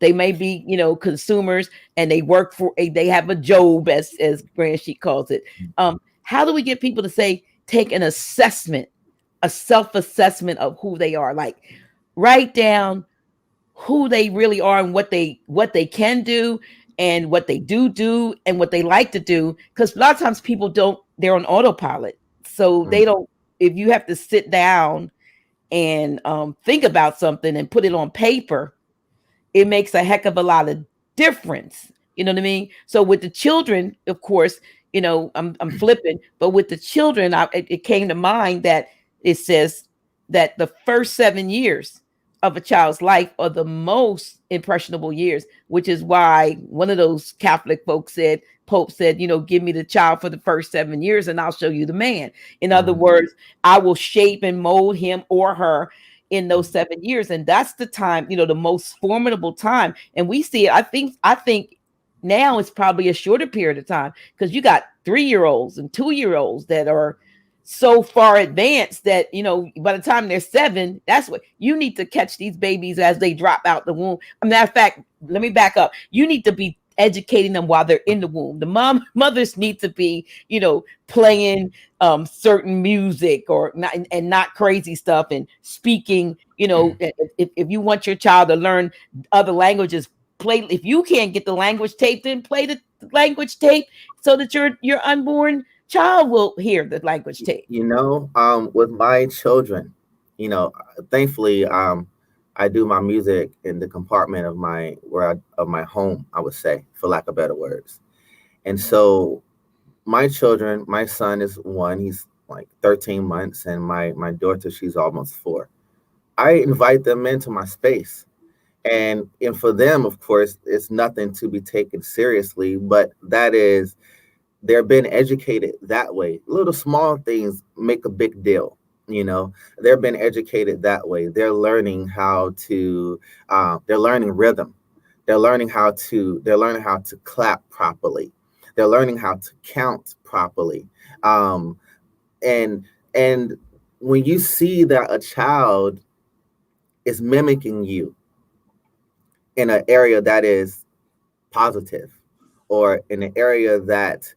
They may be, consumers, and they work for they have a job, as Grand Sheik calls it. How do we get people to say, take an assessment, a self-assessment of who they are? Like, write down who they really are and what they can do, and what they do and what they like to do. Because a lot of times people don't, they're on autopilot. So they don't, if you have to sit down and think about something and put it on paper, it makes a heck of a lot of difference. You know what I mean? So with the children, of course, I'm flipping, but with the children, it came to mind that it says that the first 7 years of a child's life are the most impressionable years, which is why one of those Catholic folks said, Pope said, give me the child for the first 7 years and I'll show you the man. In other words, I will shape and mold him or her in those 7 years. And that's the time, the most formidable time. And we see it. I think now it's probably a shorter period of time, because you got 3-year-olds and 2-year-olds that are so far advanced that, by the time they're 7, that's what you need to catch these babies as they drop out the womb. As a matter of fact, let me back up. You need to be educating them while they're in the womb. The mothers need to be, playing certain music or not, and not crazy stuff, and speaking, if you want your child to learn other languages, if you can't get the language tape, then play the language tape so that your unborn child will hear the language tape. With my children, thankfully, I do my music in the compartment of my home, I would say, for lack of better words. And so my children, my son is 1, he's like 13 months, and my daughter, she's almost 4. I invite them into my space. And for them, of course, it's nothing to be taken seriously, but they're being educated that way. Little small things make a big deal. They're being educated that way. They're learning how to, they're learning rhythm. They're learning how to clap properly. They're learning how to count properly. And when you see that a child is mimicking you in an area that is positive, or in an area that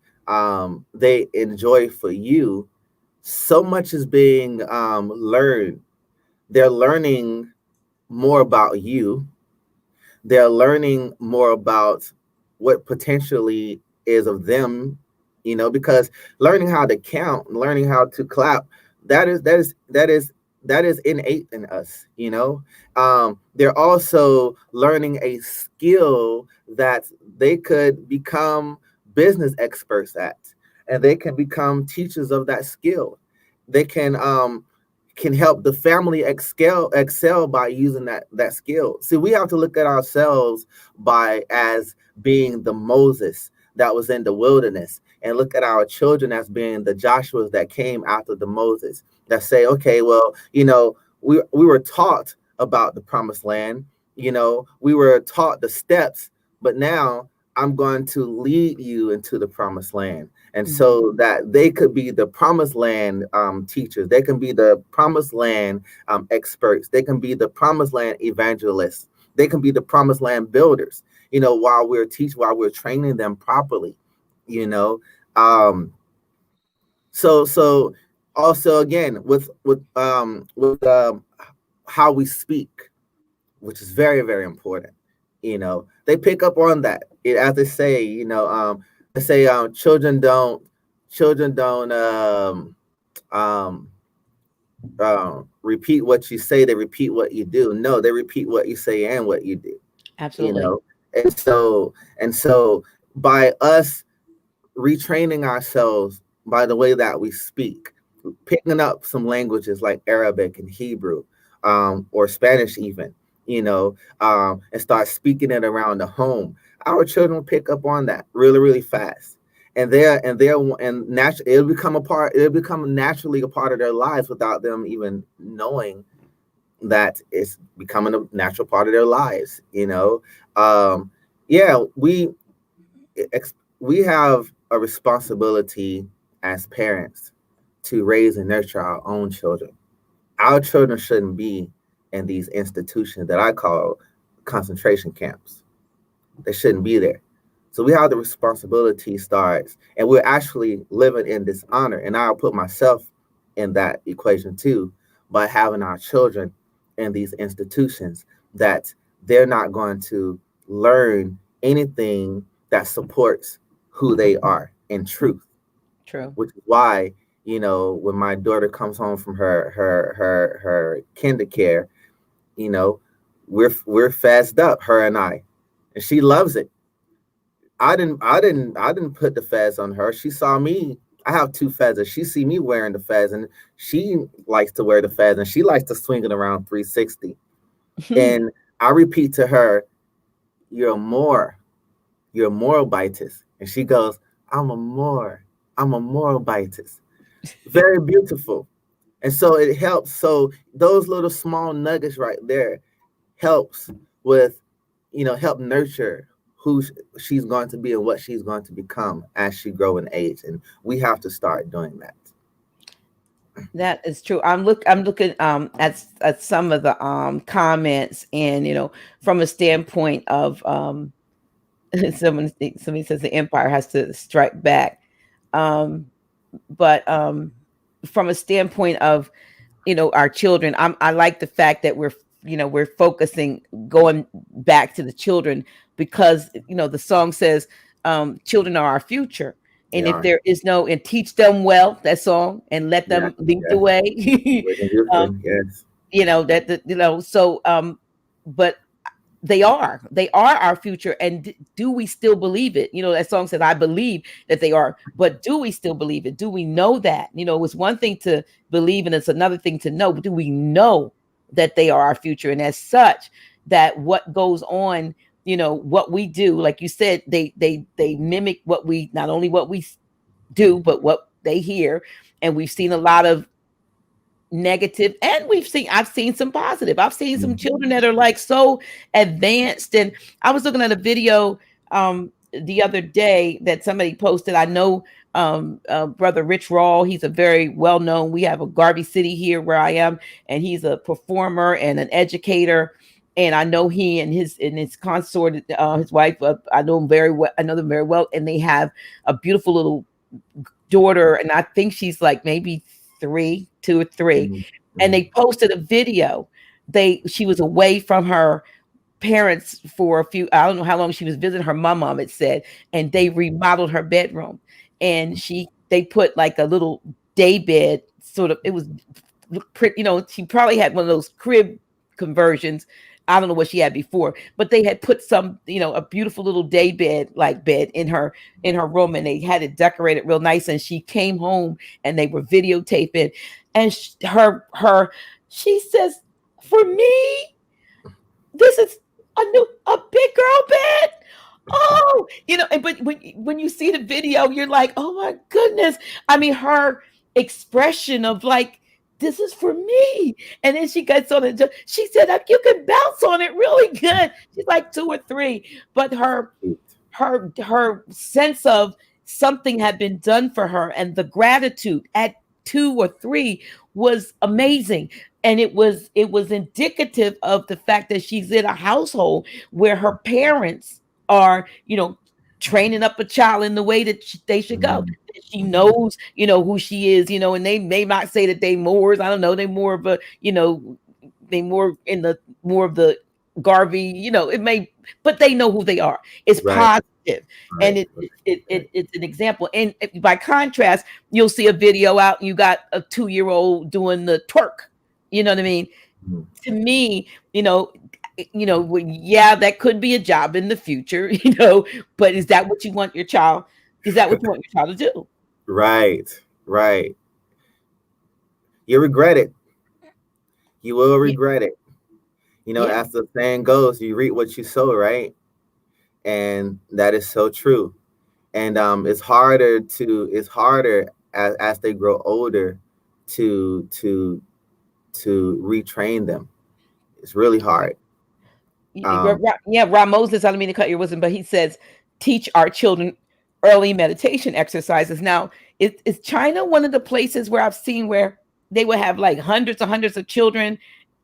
they enjoy for you, so much is being learned. They're learning more about you. They're learning more about what potentially is of them, because learning how to count, learning how to clap, that is innate in us. They're also learning a skill that they could become business experts at, and they can become teachers of that skill. They can help the family excel by using that skill. See, we have to look at ourselves as being the Moses that was in the wilderness, and look at our children as being the Joshuas that came after the Moses, that say, okay, well, we were taught about the promised land, we were taught the steps, but now I'm going to lead you into the promised land. And so that they could be the promised land teachers, they can be the promised land experts, they can be the promised land evangelists, they can be the promised land builders, while we're training them properly, So also, again, with how we speak, which is very, very important. They pick up on that. As they say, children don't repeat what you say, they repeat what you do. No, they repeat what you say and what you do. you Absolutely. know. And so by us retraining ourselves by the way that we speak, picking up some languages like Arabic and Hebrew, or Spanish even, and start speaking it around the home, our children will pick up on that really, really fast. It'll become naturally a part of their lives without them even knowing that it's becoming a natural part of their lives. Yeah, we have a responsibility as parents to raise and nurture our own children. Our children shouldn't be in these institutions that I call concentration camps. They shouldn't be there. So we have the responsibility starts, and we're actually living in dishonor. And I'll put myself in that equation too, by having our children in these institutions that they're not going to learn anything that supports who they are in truth. True. Which is why, when my daughter comes home from her kinder care, you know, we're fast up, her and I, and she loves it. I didn't put the fez on her. She saw me. I have two feathers. She see me wearing the fez, and she likes to wear the fez, and she likes to swing it around 360. And I repeat to her, "You're a Moor. You're a Morabitis." And she goes, "I'm a Moor. I'm a Morabitis." Very beautiful. And so it helps. So those little small nuggets right there helps with, help nurture who she's going to be and what she's going to become as she grow in age. And we have to start doing that. That is true. I'm looking at some of the comments, and from a standpoint of somebody says the empire has to strike back. Um but from a standpoint of our children, I like the fact that we're focusing, going back to the children, because the song says children are our future, They and if are. there is no, and teach them well, that song, and let Yes, them lead the yes. way. Whitney um, Houston, yes. so but they are our future, and do we still believe it? That song says, I believe that they are, but do we still believe it? Do we know that? It's one thing to believe, and it's another thing to know, but do we know that they are our future? And as such, that what goes on, what we do, like you said, they mimic what we, not only what we do, but what they hear. And we've seen a lot of negative, and I've seen some positive. I've seen some Mhm. children that are like so advanced. And I was looking at a video the other day that somebody posted. I know brother Rich Raw, he's a very well known, we have a Garvey City here where I am, and he's a performer and an educator. And I know he and his consort, his wife, I know him very well. I know them very well, and they have a beautiful little daughter, and I think she's like maybe 2 or 3. Mhm. And Mhm. they posted a video. She was away from her parents for a few, I don't know how long she was visiting her mom, it said, and they remodeled her bedroom. And they put like a little day bed, sort of, it was pretty, she probably had one of those crib conversions. I don't know what she had before, but they had put some, a beautiful little day bed, like bed, in her room, and they had it decorated real nice. And she came home, and they were videotaping, and she says, "For me, this is a big girl bed." Oh, but when you see the video, you're like, "Oh my goodness." I mean, her expression of like, "This is for me." And then she gets on it. She said, "You can bounce on it really good." She's like 2 or 3, but her sense of something had been done for her, and the gratitude at 2 or 3 was amazing. And it was indicative of the fact that she's in a household where her parents are, training up a child in the way that they should go. Mhm. She Mhm. knows, who she is, and they may not say that they Moors. I don't know. They more of a, they more in the more of the Garvey, it may, but they know who they are. It's Right, positive, and right, right. it's an example. And by contrast, you'll see a video out, and you got a 2-year-old doing the twerk. You know what I mean? Mhm. To me, you know, yeah, that could be a job in the future, but is that what you want your child? Is that what you want your child to do? Right, right. You regret it. You will Yeah, regret it. yeah, As the saying goes, you reap what you sow, right? And that is so true. And it's harder as they grow older to retrain them. It's really hard. Um, yeah. Ron Moses, I don't mean to cut your wisdom, but he says, teach our children early meditation exercises. Now, is China one of the places where I've seen where they would have like hundreds and hundreds of children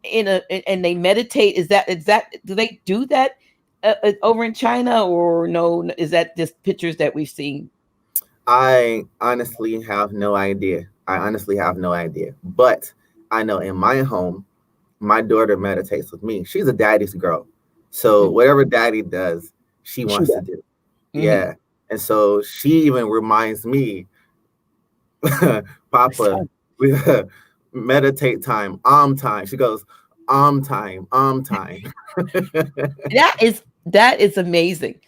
and they meditate? Is that do they do that over in China, or no? Is that just pictures that we've seen? I honestly have no idea. But I know in my home, my daughter meditates with me. She's a daddy's girl. So Mhm. whatever daddy does, she She wants to does. do. Mhm. Yeah. And so she even reminds me, Papa, we meditate time, time. She goes, time. That is amazing.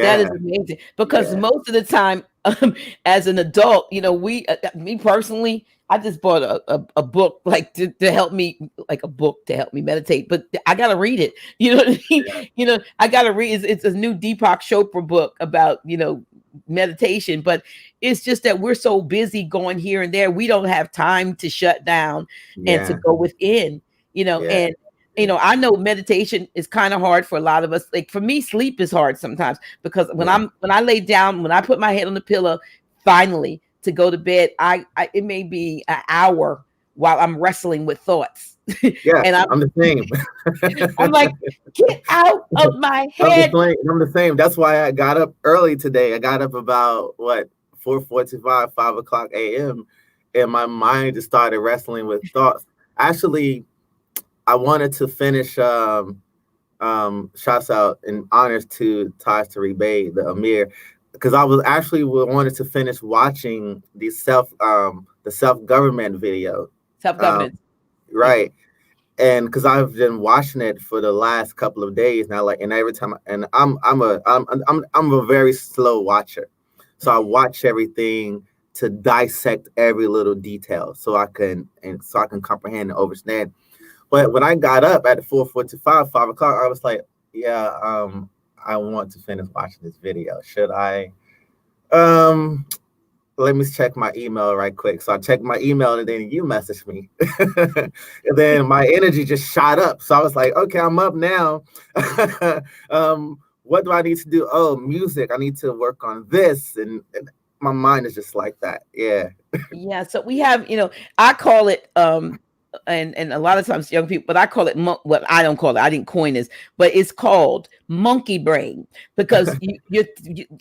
That is Yeah. amazing because Yeah. most of the time, as an adult, me personally, I just bought a book like to help me, like a book to help me meditate, but I gotta read it. You know what I mean? I gotta read. It's a new Deepak Chopra book about meditation, but it's just that we're so busy going here and there, we don't have time to shut down and to Yeah. go within. Yeah. And Yeah. I know meditation is kind of hard for a lot of us. Like for me, sleep is hard sometimes because when Yeah. I lay down, when I put my head on the pillow, finally to go to bed, I it may be an hour while I'm wrestling with thoughts, Yeah. and I'm the same. I'm like, get out of my head. I'm the same. That's why I got up early today. I got up about what 4:45, 5 o'clock a.m. and my mind just started wrestling with thoughts. Actually, I wanted to finish shouts out and honors to Taj Tariq Bey, the Amir, because I was actually wanted to finish watching the self-government video. Self Um, governance. Yeah. right. And because I've been watching it for the last couple of days now, like, and every time, and I'm a very slow watcher, so I watch everything to dissect every little detail, so I can comprehend and understand. But when I got up at 4:45, 5 o'clock, I was like, yeah, I want to finish watching this video. Should I? Um, Let me check my email right quick. So I checked my email and then you messaged me. And then my energy just shot up. So I was like, okay, I'm up now. What do I need to do? Oh, music. I need to work on this. And my mind is just like that. Yeah. Yeah, so we have, I call it and a lot of times young people, but I call it what I don't call it. I didn't coin this, but it's called monkey brain because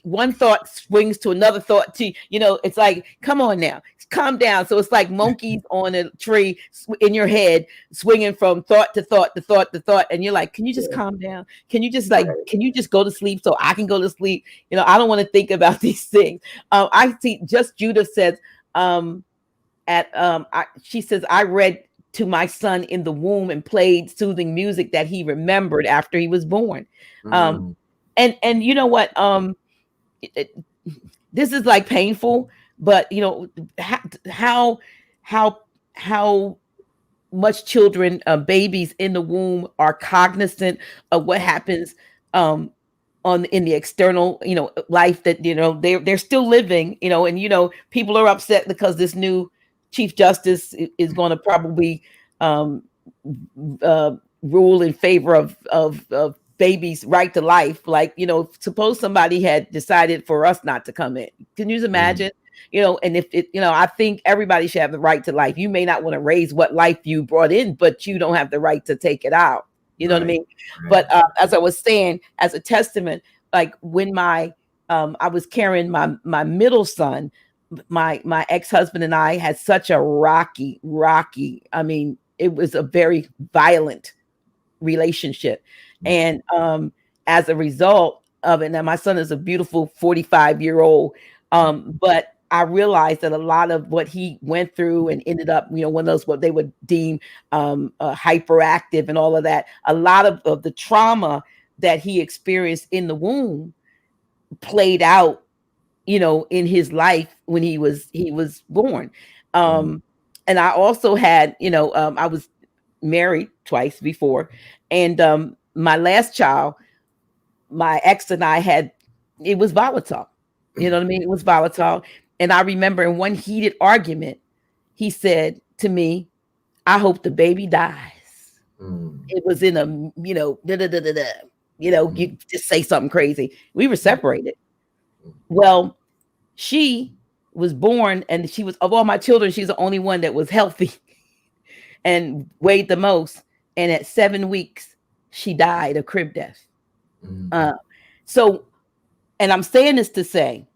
one thought swings to another thought to it's like, come on now, calm down. So it's like monkeys on a tree in your head, swinging from thought to thought to thought to thought, and you're like, can you just Yeah. calm down? Can you just Right. can you just go to sleep so I can go to sleep? I don't want to think about these things. I see. Just Judith says. She says, I read to my son in the womb and played soothing music that he remembered after he was born. Um, Mm, and you know what? This is like painful, but how how how much children, babies in the womb, are cognizant of what happens in the external life, that they're still living, and people are upset because this new chief justice is going to probably um rule in favor of babies' right to life. Like, suppose somebody had decided for us not to come in. Can you mm, imagine? And if it, I think everybody should have the right to life. You may not want to raise what life you brought in, but you don't have the right to take it out. You know what I right. mean? Right. But as I was saying, as a testament, like when I was carrying my middle son, my ex-husband and I had such a rocky. I mean, it was a very violent relationship. Mm, And as a result of it, now my son is a beautiful 45-year-old, but I realized that a lot of what he went through and ended up, one of those what they would deem hyperactive and all of that, a lot of the trauma that he experienced in the womb played out, in his life when he was born. And I also had, I was married twice before, and my last child, my ex and I had, it was volatile. You know what I mean? It was volatile. And I remember in one heated argument, he said to me, "I hope the baby dies." It was in a, da, da, da, da, da. You just say something crazy. We were separated. Well, she was born, and she was, of all my children, she's the only one that was healthy and weighed the most. And at 7 weeks, she died a crib death. So, and I'm saying this to say,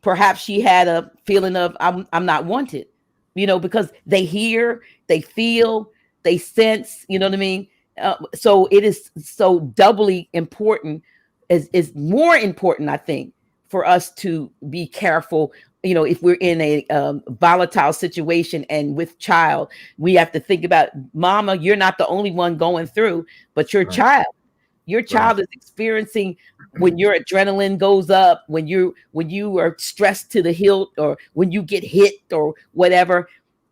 perhaps she had a feeling of I'm not wanted, because they hear, they feel, they sense, you know what I mean? So it is so doubly important, is more important, I think, for us to be careful. If we're in a volatile situation and with child, we have to think about, mama, you're not the only one going through, but your child. Your child is experiencing when your adrenaline goes up, when you are stressed to the hilt, or when you get hit or whatever.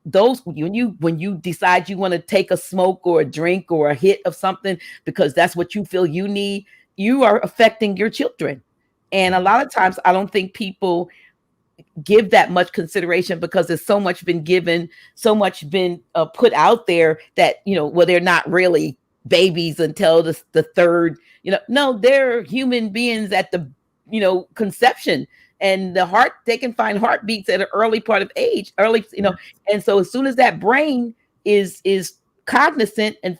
Those when you decide you want to take a smoke or a drink or a hit of something because that's what you feel you need, you are affecting your children. And a lot of times I don't think people give that much consideration because there's so much been given, so much been put out there that, well, they're not really babies until the third, no, they're human beings at the, conception, and the heart, they can find heartbeats at an early part of age, early, and so as soon as that brain is cognizant, and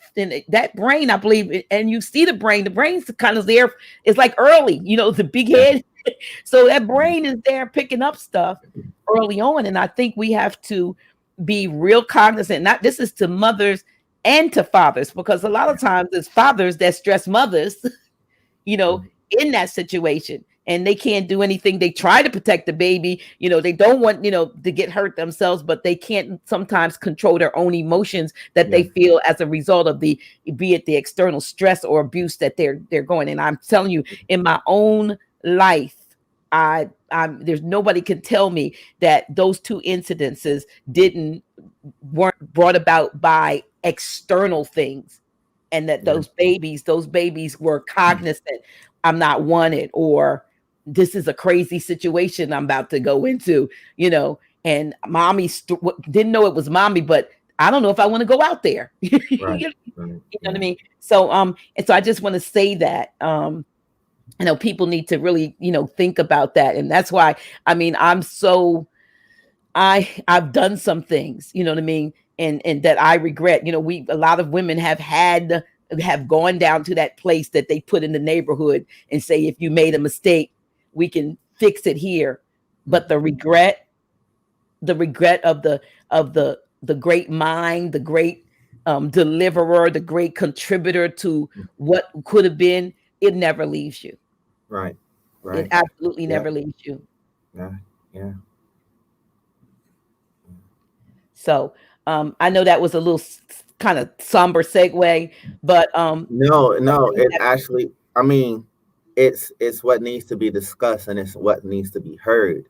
that brain, I believe, and you see the brain's kind of there, it's like early, the big head. So that brain is there picking up stuff early on. And I think we have to be real cognizant. Not, this is to mothers and to fathers, because a lot of times it's fathers that stress mothers, in that situation. And they can't do anything. They try to protect the baby. They don't want, to get hurt themselves, but they can't sometimes control their own emotions that they feel as a result of be it the external stress or abuse that they're going. And I'm telling you, in my own life, there's nobody can tell me that those two incidences weren't brought about by external things, and that those babies were cognizant. I'm not wanted, or this is a crazy situation I'm about to go into, and mommy didn't know it was mommy, but I don't know if I want to go out there. You know what I mean? So, and so I just want to say that, people need to really, think about that. And that's why, I've done some things, you know what I mean? And that I regret, a lot of women have gone down to that place that they put in the neighborhood and say, if you made a mistake, we can fix it here. But the regret of the great mind, the great deliverer, the great contributor to what could have been, it never leaves you. Right. It absolutely never leaves you. Yeah. So I know that was a little kind of somber segue, but no, it actually, it's what needs to be discussed, and it's what needs to be heard,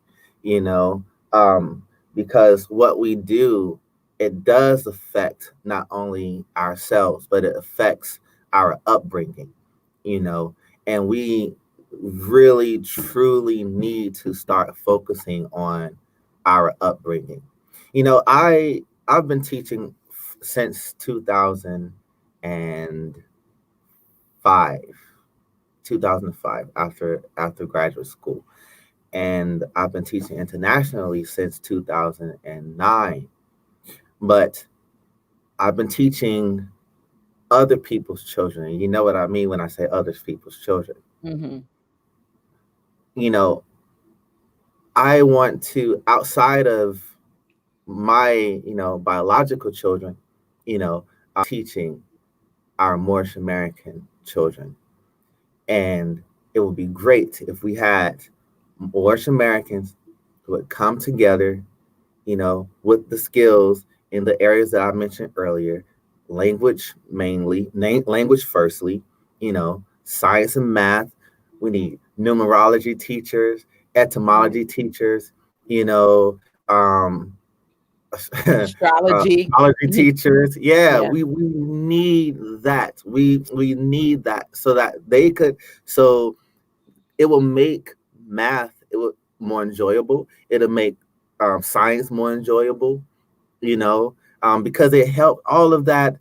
because what we do, it does affect not only ourselves, but it affects our upbringing, and we really truly need to start focusing on our upbringing. I've been teaching since 2005 after graduate school, and I've been teaching internationally since 2009. But I've been teaching other people's children. You know what I mean when I say other people's children. Mm-hmm. I want to, outside of my, biological children, I'm teaching our Moorish American children. And it would be great if we had Moorish Americans would come together, with the skills in the areas that I mentioned earlier, language mainly, language firstly, science and math. We need numerology teachers, etymology teachers, you know, um, Astrology. astrology teachers. Yeah, Yeah. we need that. We need that so that they could. So it will make math more enjoyable. It'll make science more enjoyable. Because it help all of that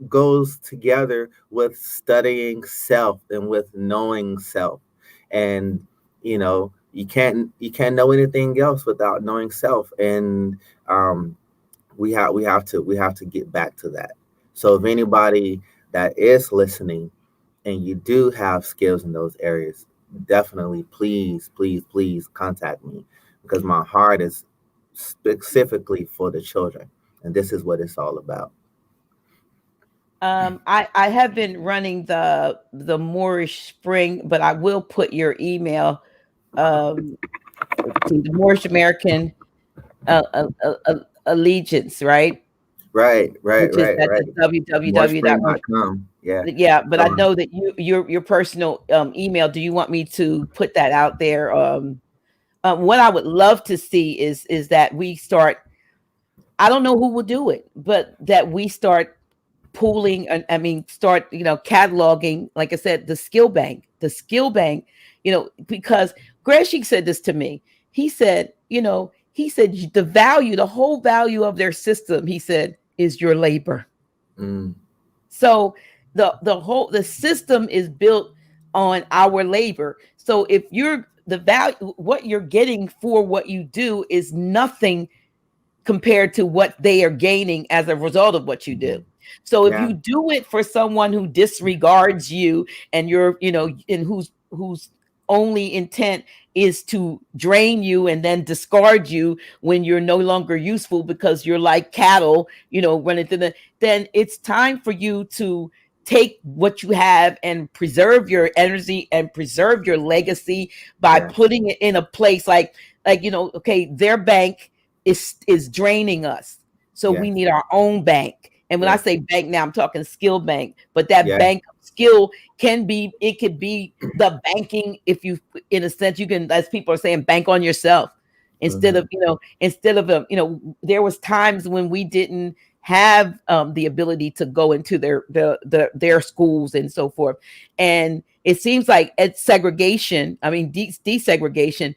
goes together with studying self and with knowing self, and you can't know anything else without knowing self, and we have to get back to that. So if anybody that is listening and you do have skills in those areas, definitely please, please, please contact me, because my heart is specifically for the children, and this is what it's all about. I have been running the Moorish Spring, but I will put your email um, to the Moorish American Allegiance, right? Right, right, Which is right, at right. the www. Morespring.com. Yeah. Yeah, but I Um, know that your personal email. Do you want me to put that out there? What I would love to see is that we start. I don't know who will do it, but that we start pooling and start cataloging, like I said, the skill bank, because Greshik said this to me. He said the whole value of their system, he said, is your labor. mm, So the system is built on our labor. So if you're the value, what you're getting for what you do is nothing compared to what they are gaining as a result of what you do. So if yeah, you do it for someone who disregards you, and and whose only intent is to drain you and then discard you when you're no longer useful because you're like cattle, running through then it's time for you to take what you have and preserve your energy and preserve your legacy by yeah, putting it in a place okay, their bank is draining us. So we yes, need our own bank. And when I yes, say bank now, I'm talking skill bank. But that yes, bank of skill it could be the banking, if you, in a sense, you can, as people are saying, bank on yourself instead hmm, of, there was times when we didn't have the ability to go into their schools and so forth. And it seems like segregation, desegregation,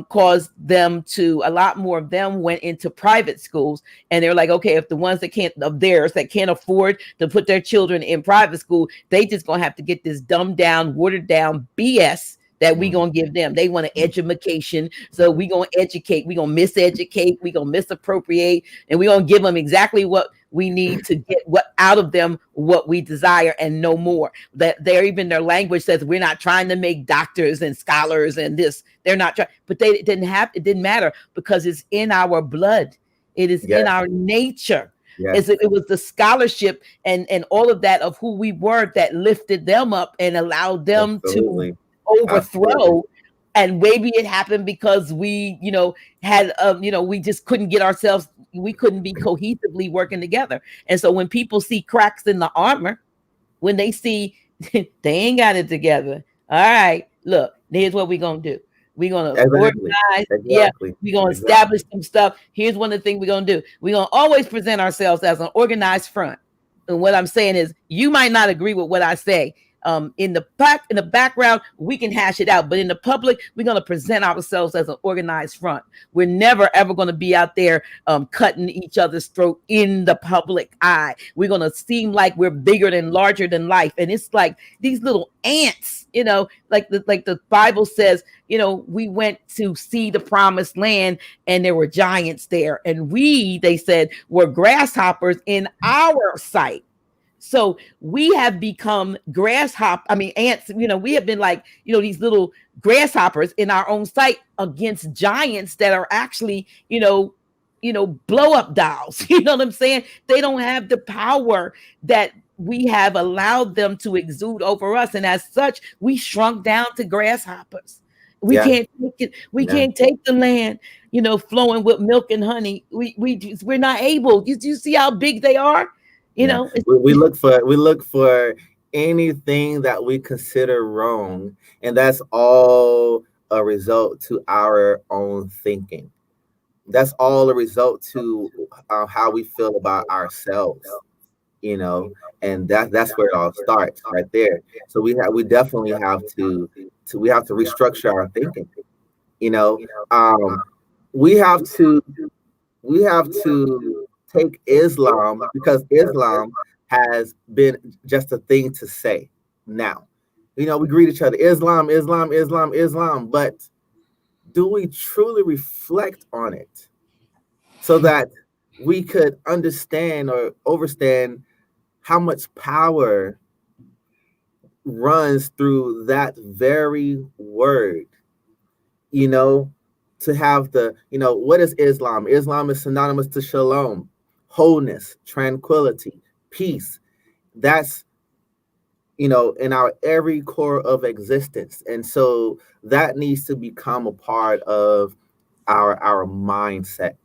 caused them to, a lot more of them went into private schools, and they're like, okay, if the ones that can't afford to put their children in private school, they just gonna have to get this dumbed down, watered down BS that we mm, gonna give them. They want an mm, education, so we gonna educate, we gonna miseducate, we gonna misappropriate, and we gonna give them exactly what we need to get what out of them, what we desire, and no more. That they're, even their language says, we're not trying to make doctors and scholars and this. They're not trying, but it didn't matter, because it's in our blood. It is yes, in our nature. yes, It was the scholarship and all of that of who we were that lifted them up and allowed them to absolutely, absolutely, overthrow. And maybe it happened because we, had, we just couldn't get ourselves, we couldn't be cohesively working together. And so when people see cracks in the armor, when they see they ain't got it together, all right, look, here's what we're gonna do. We're gonna exactly, organize. Yeah, exactly, we're gonna exactly. establish some stuff. Here's one of the things we're gonna do. We're gonna always present ourselves as an organized front. And what I'm saying is, you might not agree with what I say. In the background, we can hash it out, but in the public, we're going to present ourselves as an organized front. We're never ever going to be out there cutting each other's throat in the public eye. We're going to seem like we're bigger than, larger than life, and it's like these little ants, like the Bible says. We went to see the promised land, and there were giants there, and they said, were grasshoppers in our sight. So we have become ants. We have been like, these little grasshoppers in our own sight against giants that are actually, blow up dolls. You know what I'm saying? They don't have the power that we have allowed them to exude over us. And as such, we shrunk down to grasshoppers. We Yeah, can't take it. We yeah, can't take the land, flowing with milk and honey. We're not able. You see how big they are? You yeah. know, it's, We look for anything that we consider wrong, and that's all a result to our own thinking. That's all a result to how we feel about ourselves, you know, and that's where it all starts right there. So we definitely have to we have to restructure our thinking, you know. Um, we have to we have to take Islam, because Islam has been just a thing to say now. You know, we greet each other, Islam, Islam, Islam, Islam, but do we truly reflect on it so that we could understand or overstand how much power runs through that very word? You know, to have what is Islam? Islam is synonymous to shalom, wholeness, tranquility, peace. That's, in our every core of existence. And so that needs to become a part of our mindset,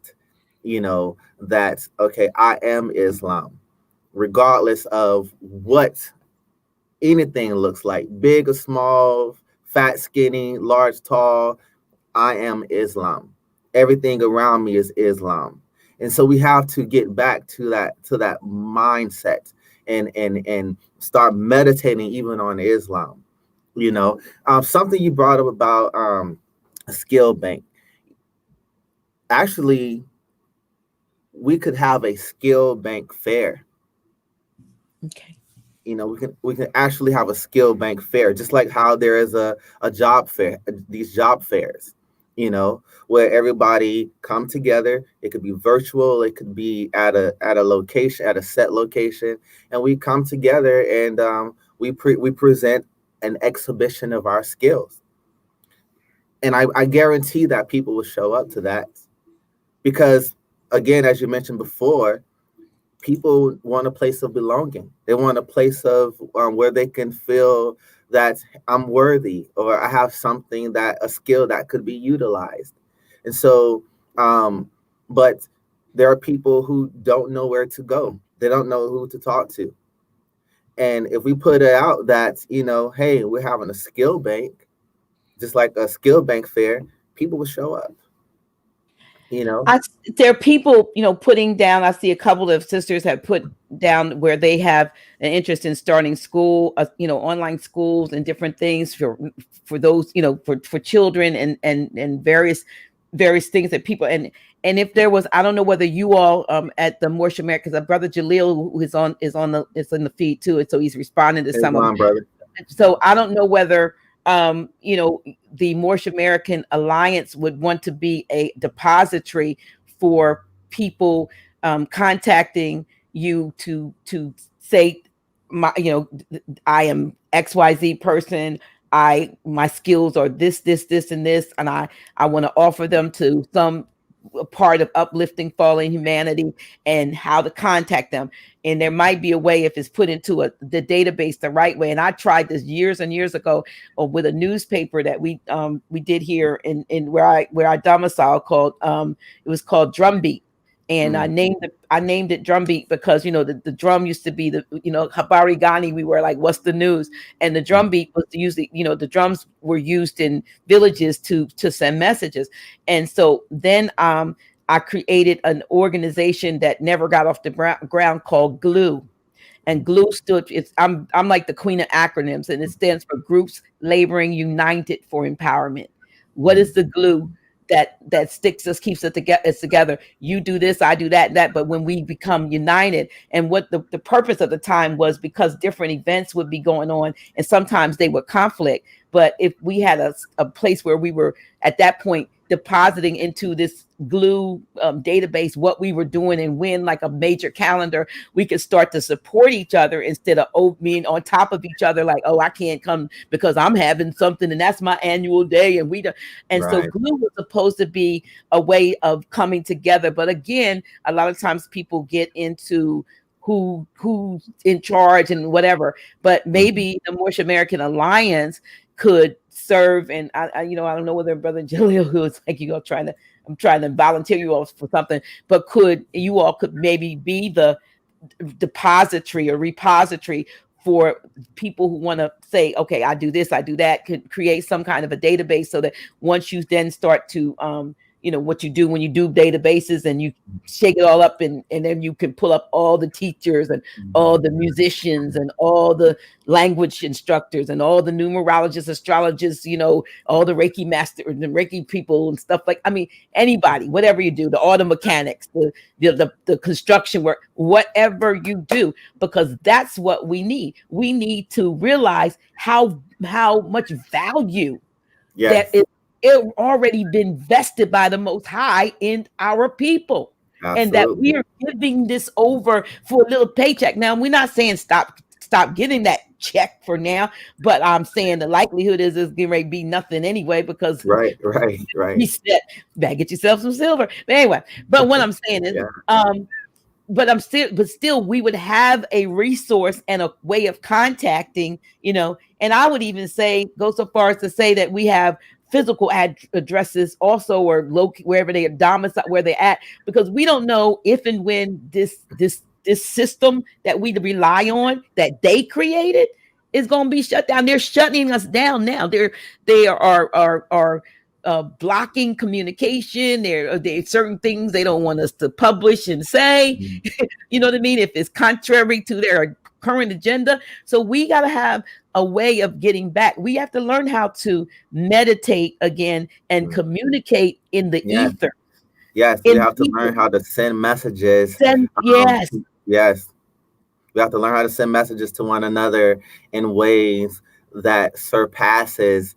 that, okay, I am Islam, regardless of what anything looks like, big or small, fat, skinny, large, tall. I am Islam. Everything around me is Islam. And so we have to get back to that mindset and start meditating even on Islam. Something you brought up about a skill bank. Actually, we could have a skill bank fair. okay. We can actually have a skill bank fair, just like how there is a job fair, these job fairs, where everybody come together. It could be virtual, it could be at a location, at a set location, and we come together and we present an exhibition of our skills. And I guarantee that people will show up to that, because, again, as you mentioned before, people want a place of belonging. They want a place of where they can feel that I'm worthy, or I have a skill that could be utilized. And so, but there are people who don't know where to go. They don't know who to talk to. And if we put it out that, hey, we're having a skill bank, just like a skill bank fair, people will show up, you know? I there are people, putting down. I see a couple of sisters have put down where they have an interest in starting school, online schools and different things for those, for children and various things that people and if there was, I don't know whether you all at the Moorish Americans, brother Jaleel, who is in the feed too, and so he's responding to some of them. Islam, brother. So I don't know whether the Moorish American Alliance would want to be a depository for people contacting you to say, I am XYZ person. My skills are this, and this, and I want to offer them to some part of uplifting fallen humanity, and how to contact them. And there might be a way, if it's put into the database the right way. And I tried this years and years ago with a newspaper that we did here in where I domicile, called it was called Drumbeat. And I named it Drumbeat because the drum used to be the Habari Ghani. We were like, what's the news? And the drumbeat was usually, the drums were used in villages to send messages. And so then I created an organization that never got off the ground, called Glue. And Glue I'm like the queen of acronyms, and it stands for Groups Laboring United for Empowerment. What is the glue that sticks us, keeps us together? You do this, I do that, but when we become united. And what the purpose of the time was, because different events would be going on, and sometimes they would conflict. But if we had a place where we were at that point depositing into this Glue database what we were doing, and when, like a major calendar, we could start to support each other instead of being on top of each other, like, oh, I can't come because I'm having something and that's my annual day, and we don't. And so Right. Glue was supposed to be a way of coming together. But again, a lot of times people get into who's in charge and whatever. But maybe the Moorish American Alliance could serve. And I don't know whether Brother Jaleel-Hu is like, I'm trying to volunteer you all for something, but could maybe be the depository or repository for people who want to say, okay, I do this, I do that, could create some kind of a database so that once you then start to, what you do when you do databases and you shake it all up and then you can pull up all the teachers and all the musicians and all the language instructors and all the numerologists, astrologists, all the Reiki master and the Reiki people and stuff anybody, whatever you do, the auto mechanics, the construction work, whatever you do, because that's what we need. We need to realize how much value that is already been vested by the Most High in our people. Absolutely. And that we are giving this over for a little paycheck. Now, we're not saying stop getting that check for now, but I'm saying the likelihood is it's getting ready to be nothing anyway, because right. He said, better get yourself some silver. But anyway, but what I'm saying is, but still, we would have a resource and a way of contacting, and I would even go so far as to say that we have physical addresses also, or wherever they are domiciled, where they're at, because we don't know if and when this system that we rely on, that they created, is going to be shut down. They're shutting us down now. They are blocking communication. There's certain things they don't want us to publish and say. You know what I mean? If it's contrary to their current agenda. So we got to have a way of getting back. We have to learn how to meditate again and communicate in the ether. Yes, we have to learn how to send messages. Yes. Yes. We have to learn how to send messages to one another in ways that surpasses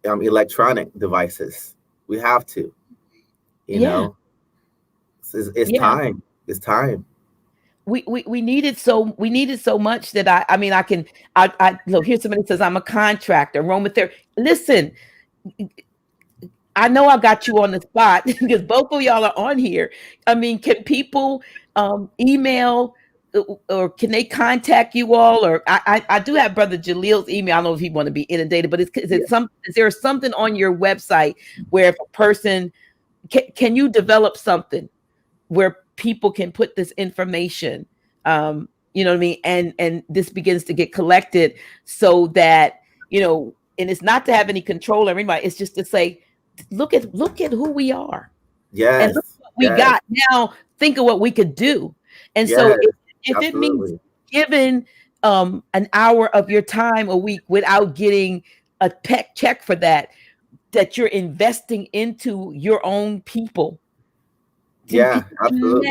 electronic devices. We have to, you know, it's time. It's time. We needed so much that I look, here's somebody says, I'm a contractor, aromatherapy. Listen, I know I got you on the spot because both of y'all are on here. I mean, can people email, or can they contact you all? Or I do have Brother Jaleel's email. I don't know if he want to be inundated, but is there something on your website where if a person can you develop something where people can put this information, you know what I mean, and this begins to get collected, so that and it's not to have any control over anybody. It's just to say, look at who we are. Yes. And look what we got. Now think of what we could do. And so if it means giving an hour of your time a week without getting a check for that you're investing into your own people. Absolutely.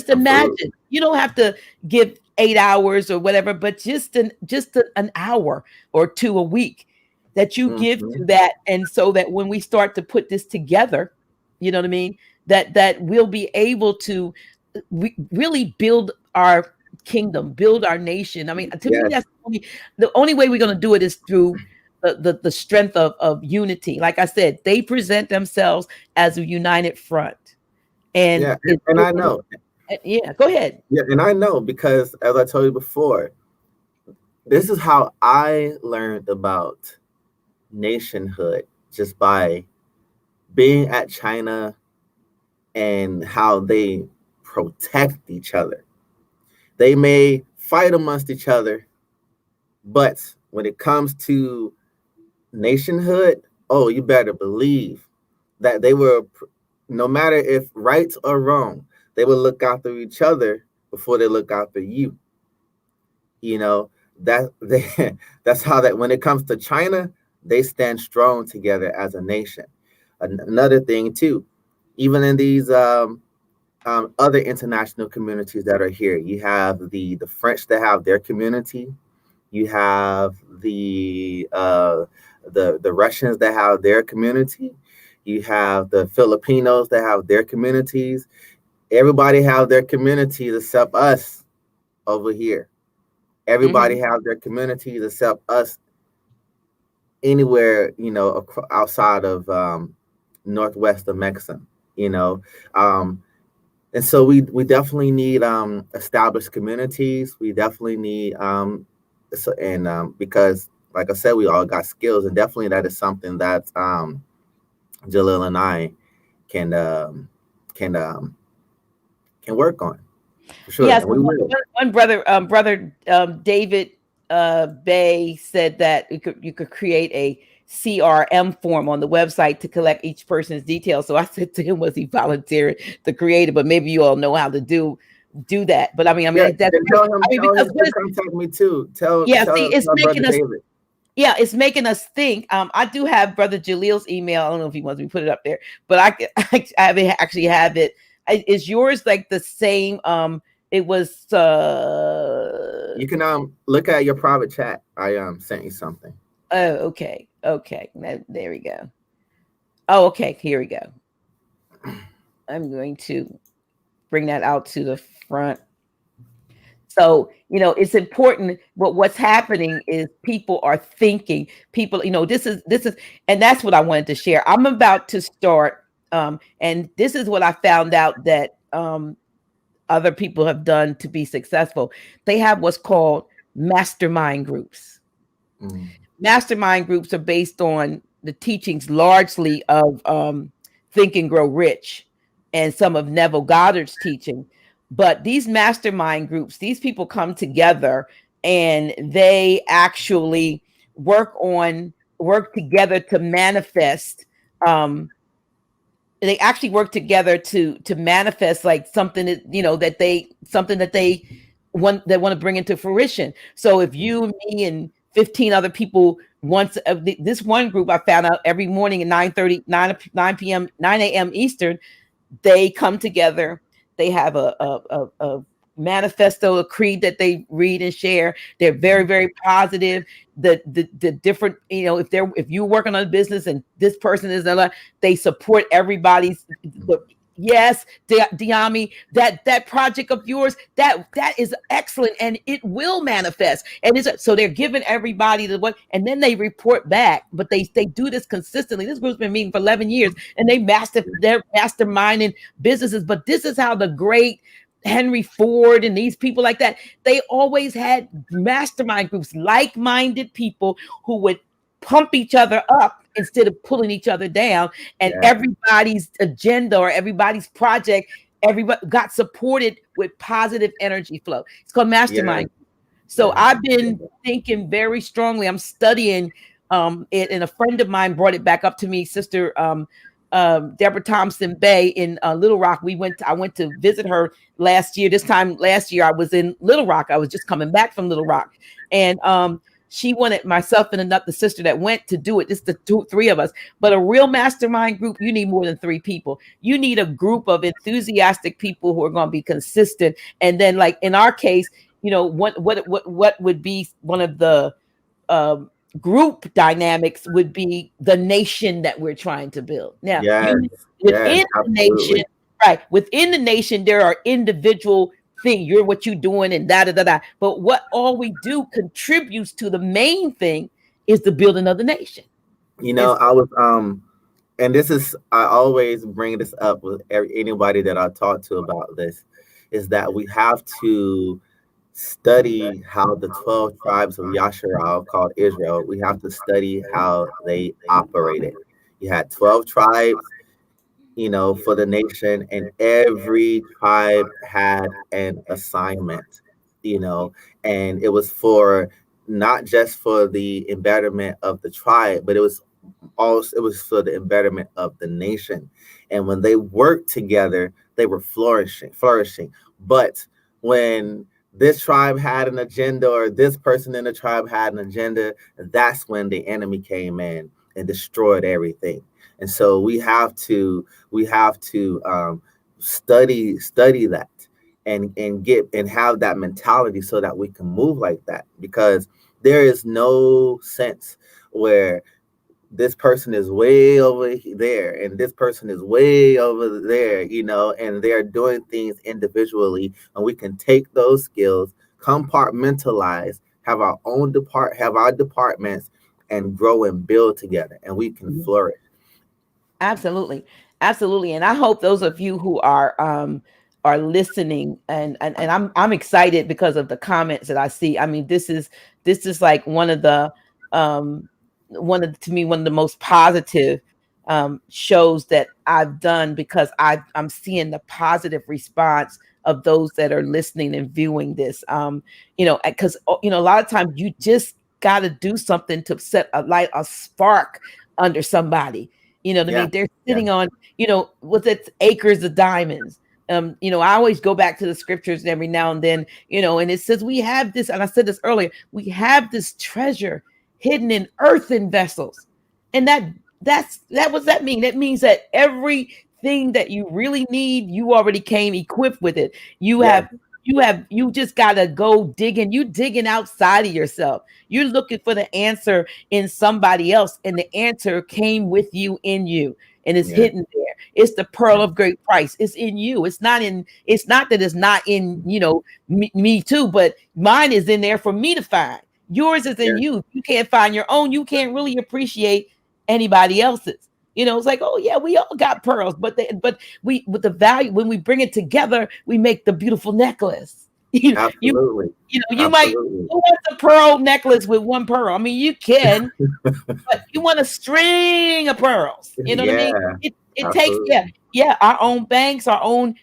Imagine. You don't have to give 8 hours or whatever, but just an hour or two a week that you give to that. And so that when we start to put this together, you know what I mean, that we'll be able to really build our kingdom, build our nation. I mean, to me, that's the only way we're going to do it is through the strength of unity. Like I said, they present themselves as a united front. And I know. Go ahead. Yeah, and I know, because as I told you before, this is how I learned about nationhood, just by being at China and how they protect each other. They may fight amongst each other, but when it comes to nationhood, you better believe that they were, no matter if right or wrong, they will look after each other before they look after you. That's how that when it comes to China, they stand strong together as a nation. Another thing too, even in these other international communities that are here, you have the French that have their community, you have the Russians that have their community, you have the Filipinos that have their communities. Everybody have their communities except us over here. Everybody have their communities except us anywhere, outside of northwest of Mexico, and so we definitely need established communities. We definitely need because like I said, we all got skills, and definitely that is something that Jaleel and I can can can work on for sure, Yes, and we will. one brother David Bay said that you could create a CRM form on the website to collect each person's details. So I said to him, was he volunteering to create it? But maybe you all know how to do that. But I mean Yeah, that's then tell him, because to contact me too. Tell yeah, tell see, it's tell brother making us David. yeah, it's making us think. I do have Brother Jaleel's email. I don't know if he wants me to put it up there, but actually have it. Is yours like the same? It was. You can look at your private chat. I sent you something. Oh, okay, okay. There we go. Oh, okay. Here we go. I'm going to bring that out to the front. So, it's important, but what's happening is people are thinking, people, this is, and that's what I wanted to share. I'm about to start, and this is what I found out that other people have done to be successful. They have what's called mastermind groups. Mastermind groups are based on the teachings largely of Think and Grow Rich and some of Neville Goddard's teaching. But these mastermind groups, these people come together and they actually work together to manifest. They actually work together to manifest like something that they want to bring into fruition. So if you, me, and 15 other people once this one group, I found out every morning at 9 p.m., 9 a.m. Eastern, they come together. They have a manifesto, a creed that they read and share. They're very, very positive. The different, if you're working on a business and this person is another, they support everybody's. Yes, Dyami, that project of yours, that is excellent, and it will manifest. And so they're giving everybody the what, and then they report back. But they do this consistently. This group's been meeting for 11 years, and they're masterminding businesses. But this is how the great Henry Ford and these people like that, they always had mastermind groups, like-minded people who would pump each other up instead of pulling each other down, and everybody's agenda or everybody's project, everybody got supported with positive energy flow. It's called mastermind. So I've been thinking very strongly. I'm studying it, and a friend of mine brought it back up to me, Sister Deborah Thompson Bay in Little Rock. I went to visit her last year. This time last year, I was in Little Rock. I was just coming back from Little Rock, and she wanted myself and another sister that went to do it. It's the three of us. But a real mastermind group, you need more than 3 people. You need a group of enthusiastic people who are going to be consistent. And then, like in our case, what would be one of the group dynamics would be the nation that we're trying to build. Now, within the nation, right? Within the nation, there are individual thing, you're what you're doing and da. But what all we do contributes to the main thing is the building of the nation. I was and this is, I always bring this up with anybody that I talk to about this, is that we have to study how the 12 tribes of Yasharal, called Israel, we have to study how they operated. You had 12 tribes, for the nation, and every tribe had an assignment, and it was for not just for the embetterment of the tribe, but it was for the embetterment of the nation. And when they worked together, they were flourishing. But when this tribe had an agenda, or this person in the tribe had an agenda, that's when the enemy came in and destroyed everything. And so we have to study that and have that mentality so that we can move like that, because there is no sense where this person is way over there and this person is way over there, and they're doing things individually, and we can take those skills, compartmentalize, have our departments, and grow and build together, and we can flourish. Absolutely. And I hope those of you who are listening, and I'm excited because of the comments that I see. I mean, this is like one of the one of the most positive shows that I've done, because I'm seeing the positive response of those that are listening and viewing this. Because a lot of times you just got to do something to set a spark under somebody. You know what I Yeah. mean? They're Yeah. sitting on, with its acres of diamonds. I always go back to the scriptures every now and then, and it says we have this, and I said this earlier, we have this treasure hidden in earthen vessels. And what's that mean? That means that everything that you really need, you already came equipped with it. Yeah. You just gotta go digging. You digging outside of yourself. You're looking for the answer in somebody else, and the answer came with you, in you, and it's Yeah. hidden there. It's the pearl of great price. It's in you. It's not that it's not in, me too, but mine is in there for me to find. Yours is in Yeah. you. If you can't find your own, you can't really appreciate anybody else's. It's like, oh yeah, we all got pearls, but with the value, when we bring it together, we make the beautiful necklace. you you Absolutely. you might, Absolutely. who wants a pearl necklace with one pearl? I mean, you can, but you want a string of pearls. You know what I mean? Yeah. It takes, Absolutely. our own banks, our own,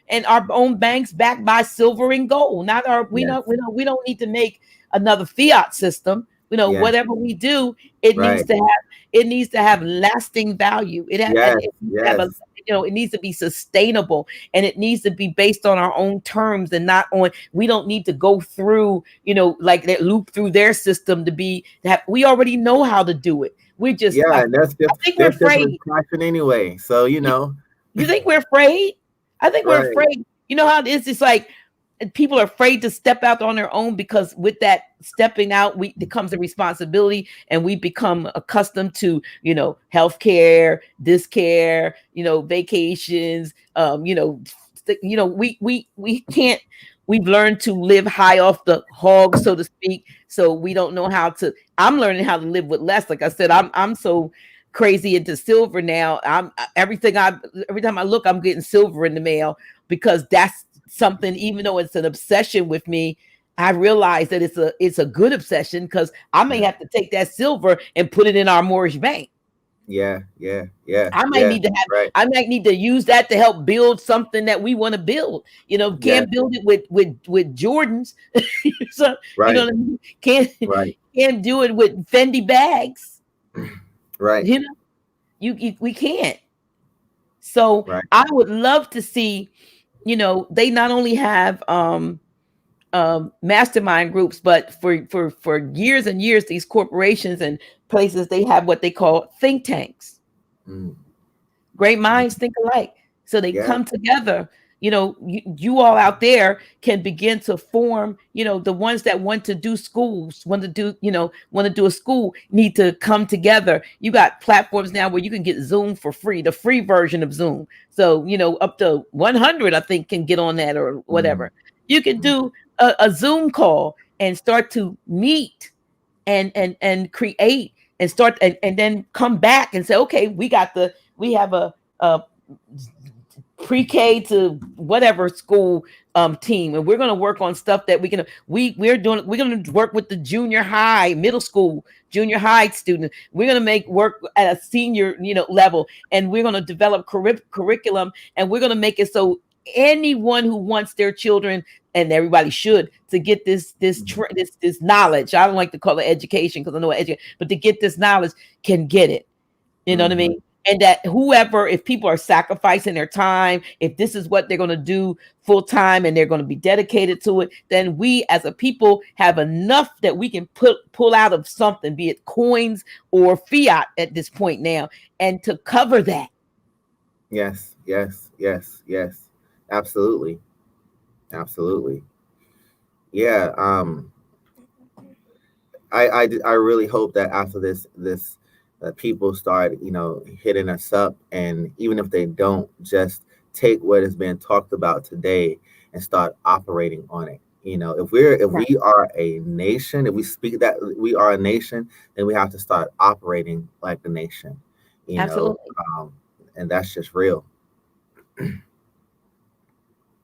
and our own banks backed by silver and gold. Not our, Yes. we don't need to make another fiat system. Yeah. Whatever we do, it needs Right. to have lasting value. Yes. It needs to have Yes. it needs to be sustainable, and it needs to be based on our own terms, and not on, we don't need to go through, like that, loop through their system we already know how to do it. We just, Yeah, I and that's think we're different afraid. passion anyway. So You think we're afraid? I think we're right. afraid. You know how it is? It's like people are afraid to step out on their own, because with that stepping out, it comes a responsibility, and we become accustomed to, healthcare, this care, vacations. We can't. We've learned to live high off the hog, so to speak. So we don't know how to. I'm learning how to live with less. Like I said, I'm so crazy into silver now. Every time I look, I'm getting silver in the mail, because that's something, even though it's an obsession with me, I realize that it's a good obsession, because I may Yeah. have to take that silver and put it in our Moorish bank. Yeah. Yeah. Yeah. I might Yeah. need to Right. use that to help build something that we want to build. Yeah. Can't build it with Jordans. So, Right. what I mean? Right. Can't do it with Fendi bags. Right. We can't. So Right. I would love to see, they not only have mastermind groups, but for years and years, these corporations and places, they have what they call think tanks. Mm. Great minds think alike. So they Yeah. come together. You all out there can begin to form, the ones that want to do a school, need to come together. You got platforms now where you can get Zoom for free, the free version of Zoom. So, up to 100, I think, can get on that, or whatever. You can do a Zoom call and start to meet and create, and start, and then come back and say, okay, we have a pre-K to whatever school team, and we're going to work on stuff that we're going to work with the junior high, middle school, junior high students. We're going to make work at a senior level, and we're going to develop curriculum, and we're going to make it so anyone who wants their children, and everybody should, to get this knowledge. I don't like to call it education, because I know education, but to get this knowledge, can get it. You know what I mean? And that if people are sacrificing their time, if this is what they're going to do full time, and they're going to be dedicated to it, then we as a people have enough that we can pull out of something, be it coins or fiat at this point now, and to cover that. Yes. Yes. Yes. Yes. Absolutely. Absolutely. Yeah. I really hope that after this that people start, hitting us up, and even if they don't, just take what has been talked about today and start operating on it. If we are a nation, if we speak that we are a nation, then we have to start operating like a nation. Absolutely. And that's just real.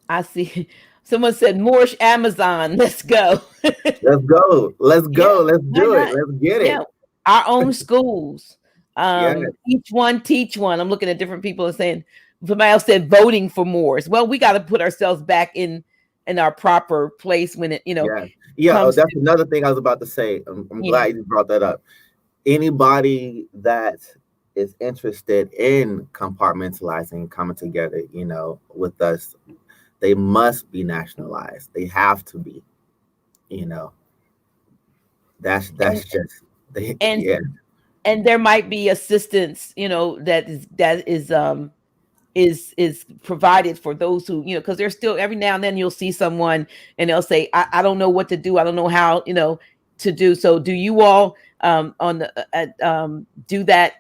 I see. Someone said Moorish Amazon. Let's go. Let's go. Let's Yeah, go. Let's why do it. not? Let's get Yeah, it. our own schools. Yeah. Each one teach one. I'm looking at different people and saying somebody else said voting for Moors. Well, we got to put ourselves back in our proper place when it Yeah. Yeah. Oh, comes that's to another thing I was about to say. I'm yeah. glad you brought that up. Anybody that is interested in compartmentalizing, coming together, with us, they must be nationalized. They have to be, you know. and That's just and yeah. and there might be assistance, that is provided for those who, because there's still every now and then you'll see someone and they'll say, I don't know what to do. I don't know how, to do. So do you all on the do that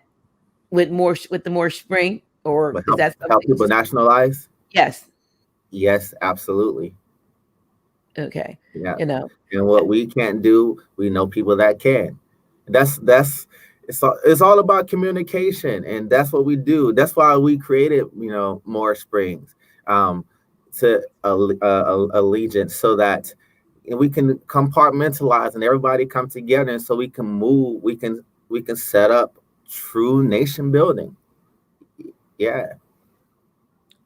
with the more spring, or But is that help something? people nationalize. Yes. Yes, absolutely. Okay. Yeah. You know. And what we can't do, we know people that can. That's it's all about communication, and that's what we do. That's why we created, Moorish Springs, to allegiance, so that we can compartmentalize and everybody come together, and so we can move. We can set up true nation building. Yeah.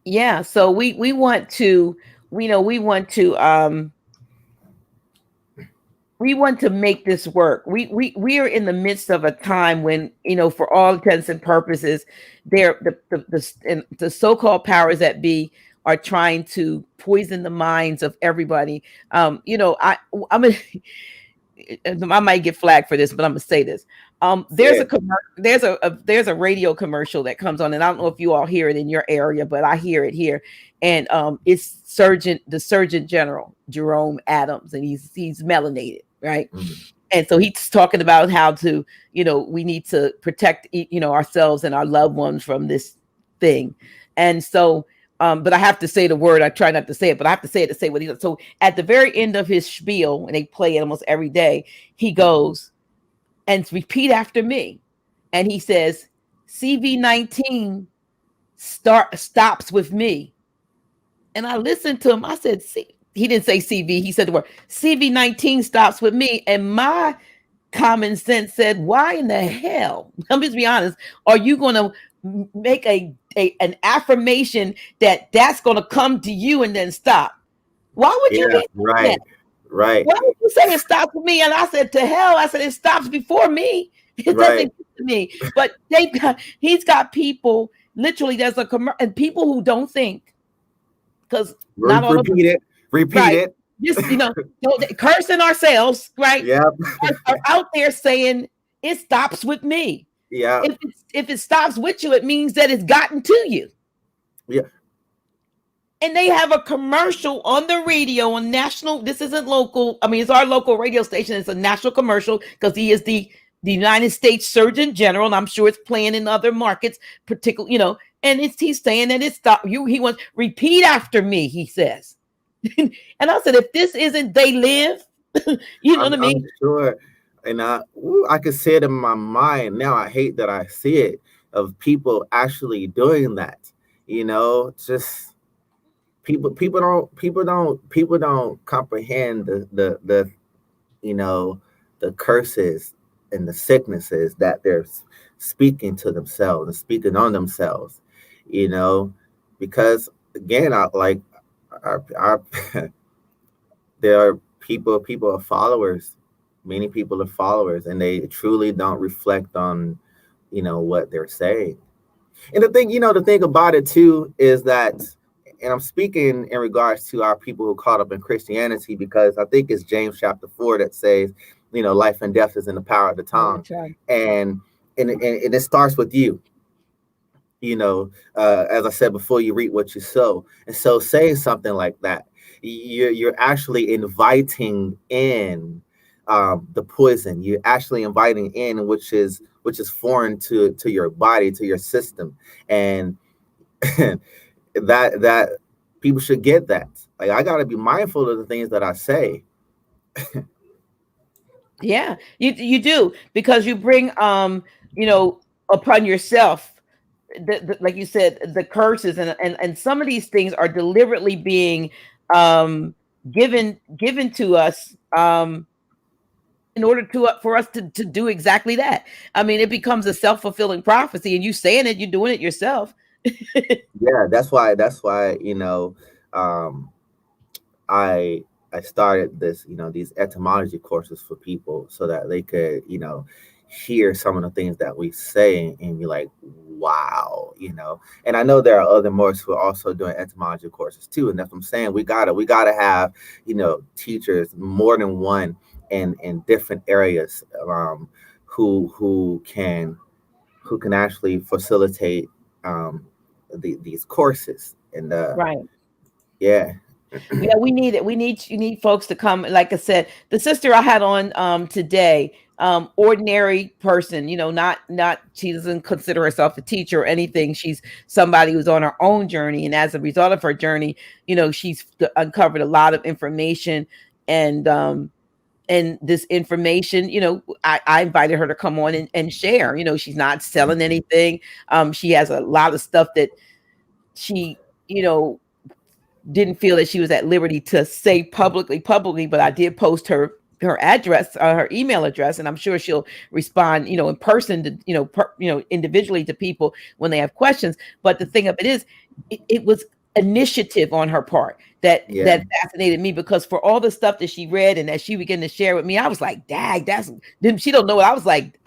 Yeah. So we want to, we want to make this work. We are in the midst of a time when, for all intents and purposes, there the so-called powers that be are trying to poison the minds of everybody. I'm a, I might get flagged for this, but I'm gonna say this. There's Yeah. a there's a radio commercial that comes on, and I don't know if you all hear it in your area, but I hear it here, and it's the Surgeon General Jerome Adams, and he's melanated, right? Mhm. And so he's talking about how to, we need to protect, ourselves and our loved ones from this thing, and so. But I have to say the word. I try not to say it, but I have to say it to say what he does. So at the very end of his spiel, and they play it almost every day, he goes and repeat after me. And he says, CV19 stops with me. And I listened to him. I said, see, he didn't say CV. He said the word CV19 stops with me. And my common sense said, why in the hell, let me just be honest, are you going to make an affirmation that's going to come to you and then stop? Why would you Yeah. be saying that? Right. Right. Why would you say it stops with me? And I said, to hell. I said, it stops before me. It doesn't Right. get to me. But he's got people, literally, and people who don't think, because not all of us, Repeat it. Repeat right? it. Just, cursing ourselves, right? Yep. Are out there saying it stops with me. Yeah. If it stops with you, it means that it's gotten to you. Yeah. And they have a commercial on the radio on national. This isn't local. I mean, it's our local radio station. It's a national commercial because he is the United States Surgeon General, and I'm sure it's playing in other markets, particularly, and he's saying that it's stop you. He wants repeat after me, he says. And I said, if this isn't they live, you know what I I'm mean? sure, and I can see it in my mind now. I hate that I see it of people actually doing that. Just people don't comprehend the you know the curses and the sicknesses that they're speaking to themselves and speaking on themselves. You know, because again, I like our there are people are followers. Many people are followers, and they truly don't reflect on what they're saying. And the thing about it too is that, and I'm speaking in regards to our people who caught up in Christianity, because I think it's James chapter 4 that says, life and death is in the power of the Oh, tongue. that's right. And it starts with you. As I said before, you reap what you sow. And so saying something like that, you're actually inviting in the poison. You're actually inviting in which is foreign to your body, to your system. And that people should get that. Like, I got to be mindful of the things that I say. Yeah, you do, because you bring upon yourself like you said, the curses, and some of these things are deliberately being um, given to us, in order to for us to do exactly that. I mean, it becomes a self-fulfilling prophecy, and you saying it, you're doing it yourself. Yeah, that's why, um I I started this, these etymology courses for people so that they could, hear some of the things that we say and be like, wow. And I know there are other Moors who are also doing etymology courses too. And that's what I'm saying. We gotta have, teachers, more than one, in different areas, who can actually facilitate, these courses. And Right. yeah. Yeah, we need it. You need folks to come. Like I said, the sister I had on today, ordinary person, not she doesn't consider herself a teacher or anything. She's somebody who's on her own journey, and as a result of her journey, she's uncovered a lot of information, and this information, I invited her to come on and share. She's not selling anything. She has a lot of stuff that she, didn't feel that she was at liberty to say publicly, but I did post her address, her email address, and I'm sure she'll respond, in person to, individually to people when they have questions. But the thing of it is, it was initiative on her part that fascinated me, because for all the stuff that she read and that she began to share with me, I was like, dag, she don't know what I was like.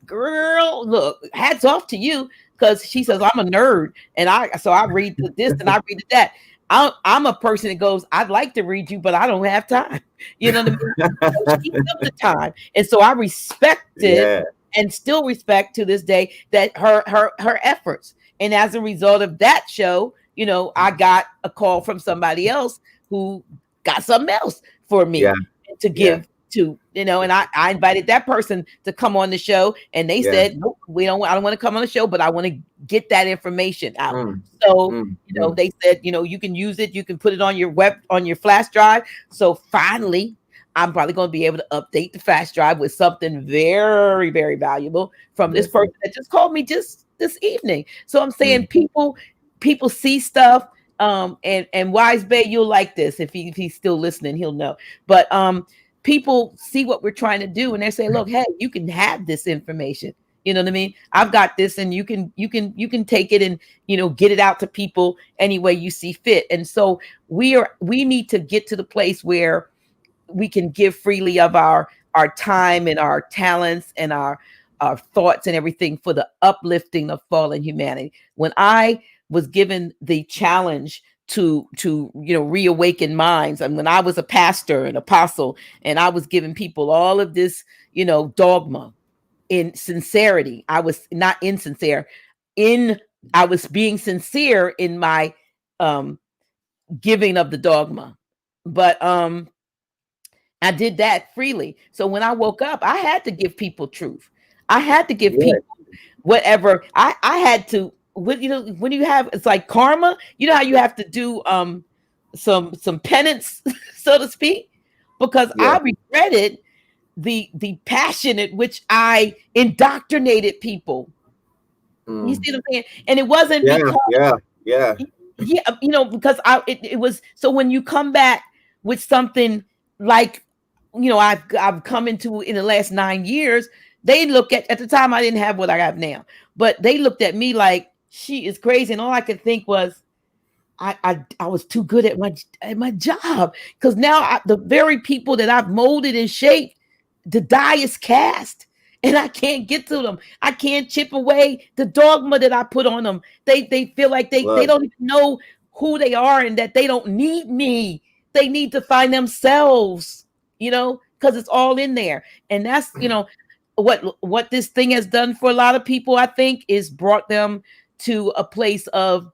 Girl, look, hats off to you, because she says I'm a nerd, and I read this and I read that. I'm a person that goes, I'd like to read you, but I don't have time. You know what I mean? So she took the time, and so I respected Yeah. and still respect to this day that her efforts. And as a result of that show, I got a call from somebody else who got something else for me Yeah. to Yeah. give to, and I invited that person to come on the show, and they Yeah. said, nope, I don't want to come on the show, but I want to get that information out. Mm, So, mm. they said, you can use it, you can put it on your flash drive. So finally, I'm probably going to be able to update the flash drive with something very, very valuable from this Listen. person that just called me just this evening. So I'm saying Mm. people see stuff. And Wise Bay, you'll like this. If he's still listening, he'll know. But people see what we're trying to do, and they say, look, hey, you can have this information. You know what I mean? I've got this, and you can take it and get it out to people any way you see fit. And so we need to get to the place where we can give freely of our time and our talents and our thoughts and everything for the uplifting of fallen humanity. When I was given the challenge to reawaken minds, and when I was a pastor, an apostle, and I was giving people all of this dogma in sincerity, I was not insincere in I was being sincere in my um giving of the dogma. But I did that freely. So when I woke up, I had to give people truth. I had to give Yeah. people whatever. I had to, when you have, it's like karma. You know how you have to do some penance, so to speak, because Yeah. I regretted the passion at which I indoctrinated people. You Mm. see what I'm saying? And it wasn't Yeah. because, Yeah. Yeah. yeah, because it was, so when you come back with something like, I've come into in the last 9 years, they look at the time I didn't have what I have now, but they looked at me like she is crazy, and all I could think was I was too good at my job, because now the very people that I've molded and shaped, the die is cast, and I can't get to them. I can't chip away the dogma that I put on them. They feel like they Look. don't even know who they are, and that they don't need me. They need to find themselves, because it's all in there. And that's what this thing has done for a lot of people, I think, is brought them to a place of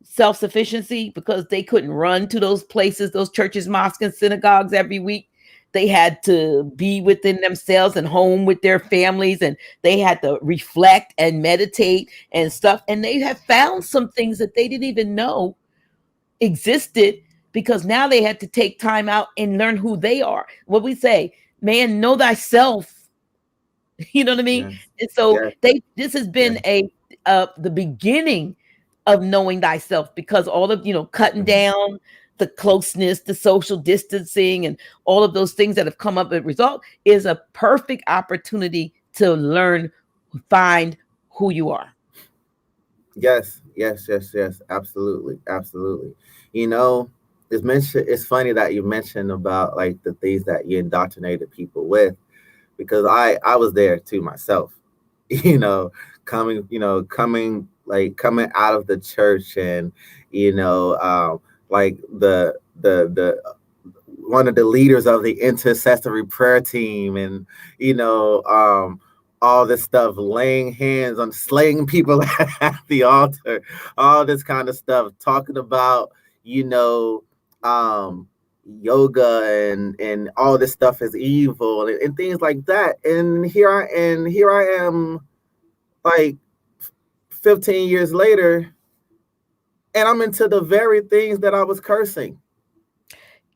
self-sufficiency, because they couldn't run to those places, those churches, mosques, and synagogues every week. They had to be within themselves and home with their families, and they had to reflect and meditate and stuff. And they have found some things that they didn't even know existed, because now they had to take time out and learn who they are. What we say, man, know thyself. You know what I mean? Yes. And so Yes. this has Yes. been the beginning of knowing thyself, because all of, cutting down the closeness, the social distancing, and all of those things that have come up as a result is a perfect opportunity to learn, find who you are. Yes, yes, yes, yes. Absolutely, absolutely. It's funny that you mentioned about like the things that you indoctrinated people with, because I was there too myself. you know coming out of the church, and like the one of the leaders of the intercessory prayer team, and all this stuff, laying hands on slaying people at the altar, all this kind of stuff, talking about you know um yoga and all this stuff is evil, and things like that. And here I am, like 15 years later, and I'm into the very things that I was cursing.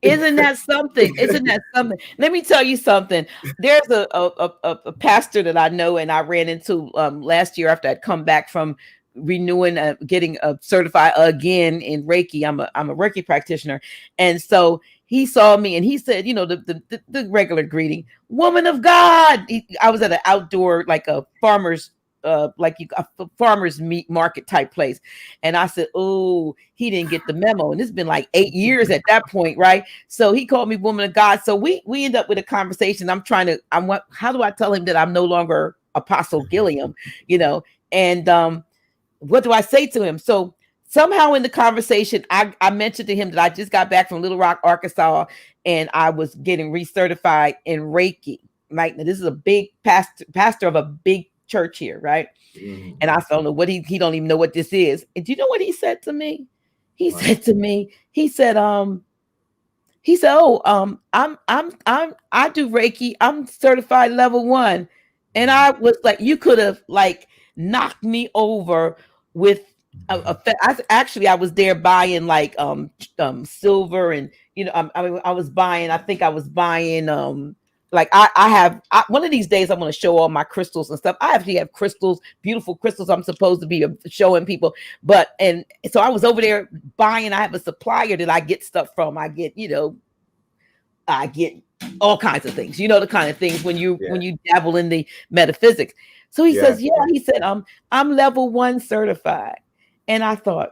Isn't that something? Isn't that something? Let me tell you something. There's a pastor that I know, and I ran into last year after I'd come back from renewing, getting certified again in Reiki. I'm a Reiki practitioner, and so he saw me and he said, the regular greeting, woman of God. I was at an outdoor, like a farmer's a farmer's meat market type place. And I said, oh, he didn't get the memo. And it's been like 8 years at that point, right? So he called me woman of God. So we end up with a conversation. How do I tell him that I'm no longer Apostle Gilliam, and what do I say to him? So somehow in the conversation, I mentioned to him that I just got back from Little Rock, Arkansas, and I was getting recertified in Reiki. Right now, this is a big pastor of a big church here, right? Mm-hmm. And I don't know what he don't even know what this is. And do you know what he said to me? He said, oh, I do Reiki. I'm certified level 1. And I was like, you could have like knocked me over with I was there buying like silver, and I was buying like one of these days I'm going to show all my crystals and stuff. I actually have crystals, beautiful crystals I'm supposed to be showing people. And so I was over there buying. I have a supplier that I get stuff from. I get all kinds of things, the kind of things when you dabble in the metaphysics. So he says, he said, I'm level 1 certified. And I thought,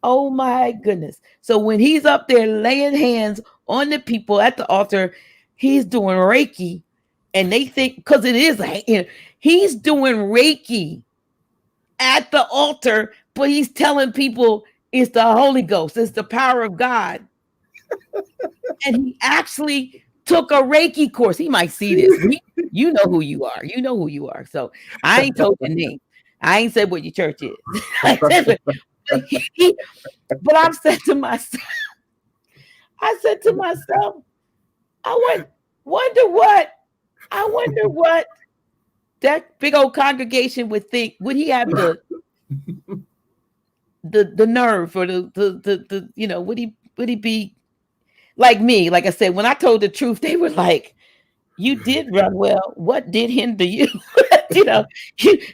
oh my goodness. So when he's up there laying hands on the people at the altar, he's doing Reiki, and they think, because it is, he's doing Reiki at the altar, but he's telling people it's the Holy Ghost, it's the power of God. And he actually took a Reiki course. He might see this. You know who you are. You know who you are. So I ain't told your name. I ain't said what your church is. But I said to myself, I wonder what that big old congregation would think. Would he have the nerve, or the would he be like me? Like I said, when I told the truth, they were like, you did run well. What did hinder you?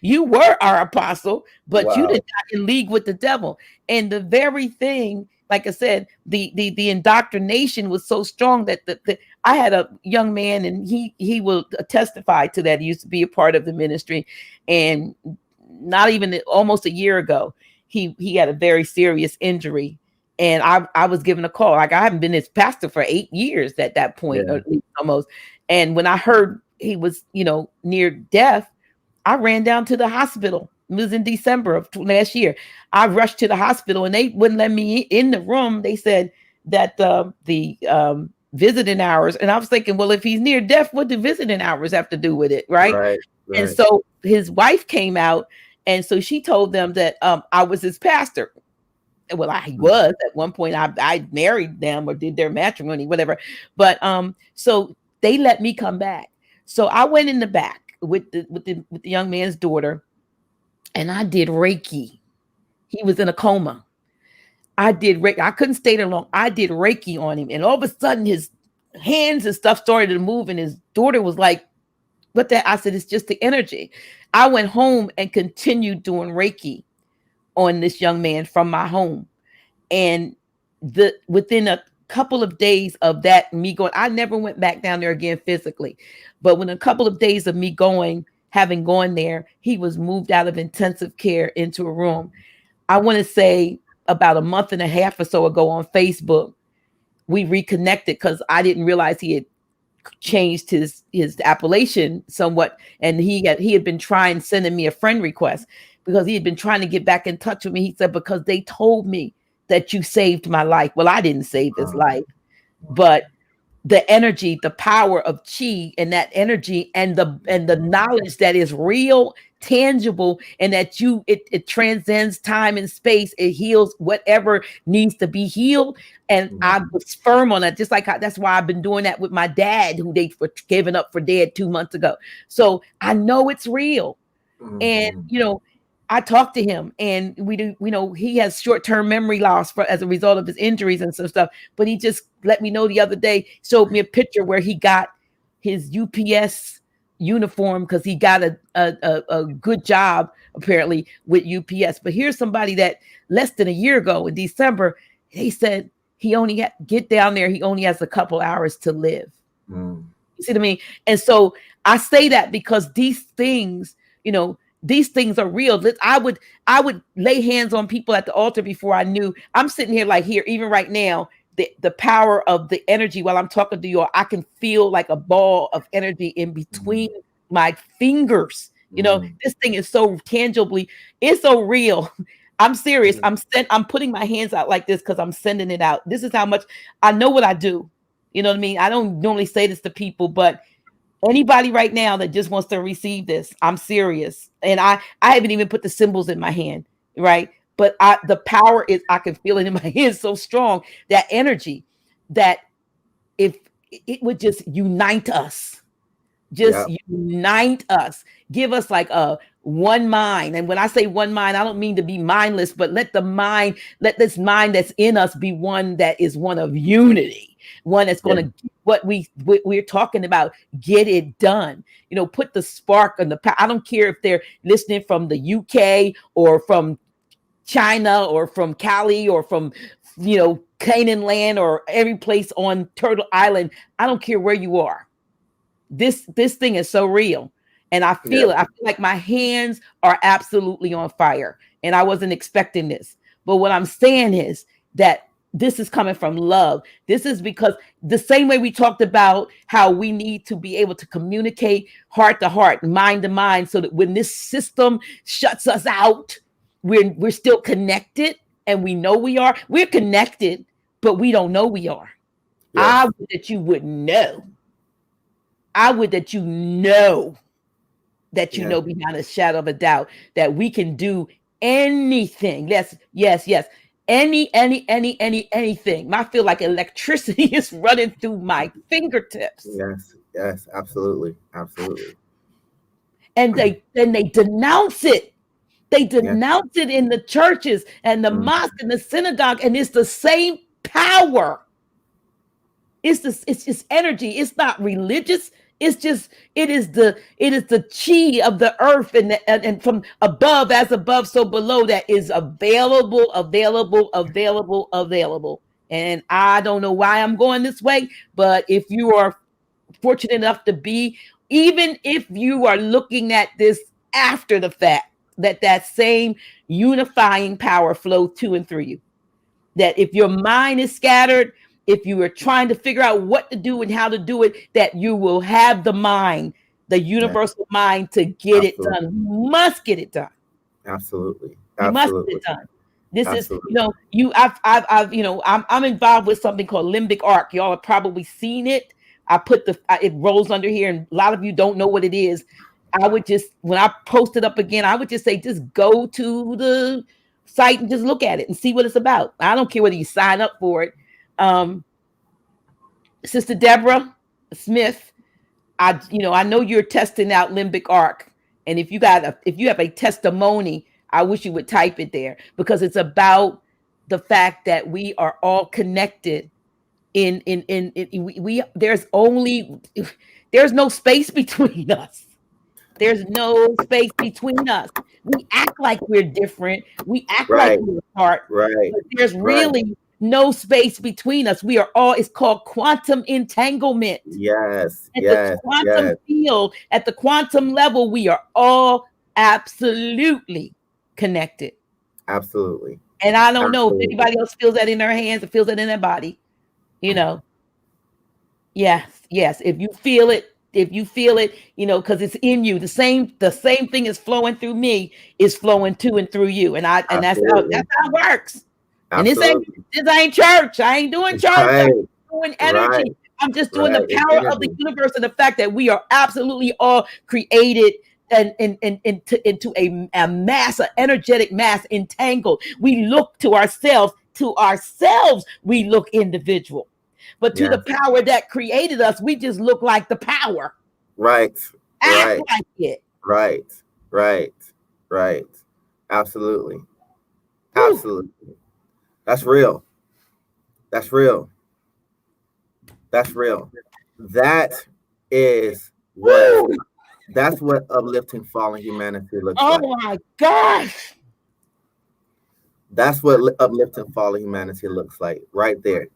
You were our apostle, but you did not in league with the devil. And the very thing, like I said, the indoctrination was so strong that I had a young man, and he will testify to that. He used to be a part of the ministry, and not even almost a year ago, he had a very serious injury. And I was given a call. Like, I haven't been his pastor for 8 years at that point, or at least almost. And when I heard he was, near death, I ran down to the hospital. It was in December of last year. I rushed to the hospital, and they wouldn't let me in the room. They said that the visiting hours, and I was thinking, well, if he's near death, what do visiting hours have to do with it, right? And so his wife came out, and so she told them that I was his pastor. Well, I was at one point. I married them or did their matrimony, whatever. But so they let me come back. So I went in the back with the young man's daughter, and I did Reiki. He was in a coma. I did Reiki. I couldn't stay there long. I did Reiki on him, and all of a sudden his hands and stuff started to move, and his daughter was like, "What that?" I said, "It's just the energy." I went home and continued doing Reiki on this young man from my home. And within a couple of days of that, me going, I never went back down there again physically. But when a couple of days of me having gone there, he was moved out of intensive care into a room. I want to say about a month and a half or so ago on Facebook, we reconnected because I didn't realize he had changed his appellation somewhat, and he had been trying sending me a friend request because he had been trying to get back in touch with me. He said, because they told me that you saved my life. Well, I didn't save his life, but the energy, the power of chi, and that energy and the knowledge that is real, tangible, and that it transcends time and space. It heals whatever needs to be healed. And I was firm on that, just like that's why I've been doing that with my dad, who they were giving up for dead 2 months ago. So I know it's real. And I talked to him, and he has short-term memory loss as a result of his injuries and some stuff. But he just let me know the other day, showed me a picture where he got his UPS uniform because he got a good job apparently with UPS. But here's somebody that less than a year ago in December, they said he only get down there. He only has a couple hours to live. You see what I mean? And so I say that because these things, these things are real. I would lay hands on people at the altar before I knew. I'm sitting here like here, even right now, the power of the energy while I'm talking to you all, I can feel like a ball of energy in between my fingers. This thing is so tangibly, it's so real. I'm serious. I'm putting my hands out like this because I'm sending it out. This is how much I know what I do. You know what I mean? I don't normally say this to people, but anybody right now that just wants to receive this, I'm serious. And I haven't even put the symbols in my hand, right? But the power is, I can feel it in my hand so strong, that energy, that if it would just unite us, unite us, give us like a one mind. And when I say one mind, I don't mean to be mindless, but let this mind that's in us be one that is one of unity, one that's going to what we're talking about, get it done. Put the spark on the power. I don't care if they're listening from the UK or from China or from Cali or from Canaanland or every place on Turtle Island. I don't care where you are. This thing is so real. And I feel it. I feel like my hands are absolutely on fire. And I wasn't expecting this. But what I'm saying is that this is coming from love. This is because the same way we talked about how we need to be able to communicate heart to heart, mind to mind, so that when this system shuts us out, we're still connected, and we know we are. We're connected, but we don't know we are. I would that you would know. I would that you know that you know beyond a shadow of a doubt that we can do anything. Yes. Anything. I feel like electricity is running through my fingertips. Yes, absolutely. And they denounce it. They denounce it in the churches and the mosque and the synagogue, and it's the same power. It's just energy. It's not religious. It is the chi of the earth and from above, as above, so below, that is available. And I don't know why I'm going this way, but if you are fortunate enough to be, even if you are looking at this after the fact, that same unifying power flow to and through you. That if your mind is scattered, if you are trying to figure out what to do and how to do it, that you will have the mind, the universal mind, to get it done. You must get it done. Absolutely. You must get it done. This is, I'm involved with something called limbic arc. Y'all have probably seen it. I put it rolls under here, and a lot of you don't know what it is. I would just, when I post it up again, I would just say, just go to the site and just look at it and see what it's about. I don't care whether you sign up for it. Sister Deborah Smith, I know you're testing out limbic arc, and if you have a testimony, I wish you would type it there, because it's about the fact that we are all connected. There's no space between us. There's no space between us. We act like we're different. We act like Right. we're apart, Right. but there's Right. really no space between us. We are all, it's called quantum entanglement. Yes. At the Yes. quantum Yes. field, at the quantum level, we are all absolutely connected. Absolutely. And I don't know if Absolutely. anybody else feels that in their hands or feels that in their body. You know, yes, yes. If you feel it, because it's in you. The same thing is flowing through me is flowing to and through you. And Absolutely. that's how it works. And Absolutely. this ain't church. I ain't doing church. Right. I'm doing Right. energy. I'm just doing the Right. It's power of the energy. universe and the fact that we are absolutely all created and into a mass, an energetic mass entangled. We look to ourselves. To ourselves, we look individual. But to the Yes. power that created us, we just look like the power. Right. Act Right. like it. Right. Right. Right. Absolutely. Whew. Absolutely. That's real. That's real. That's real. That is what Woo. that's what uplifting fallen humanity looks Oh like. my gosh. That's what uplifting fallen humanity looks like right there.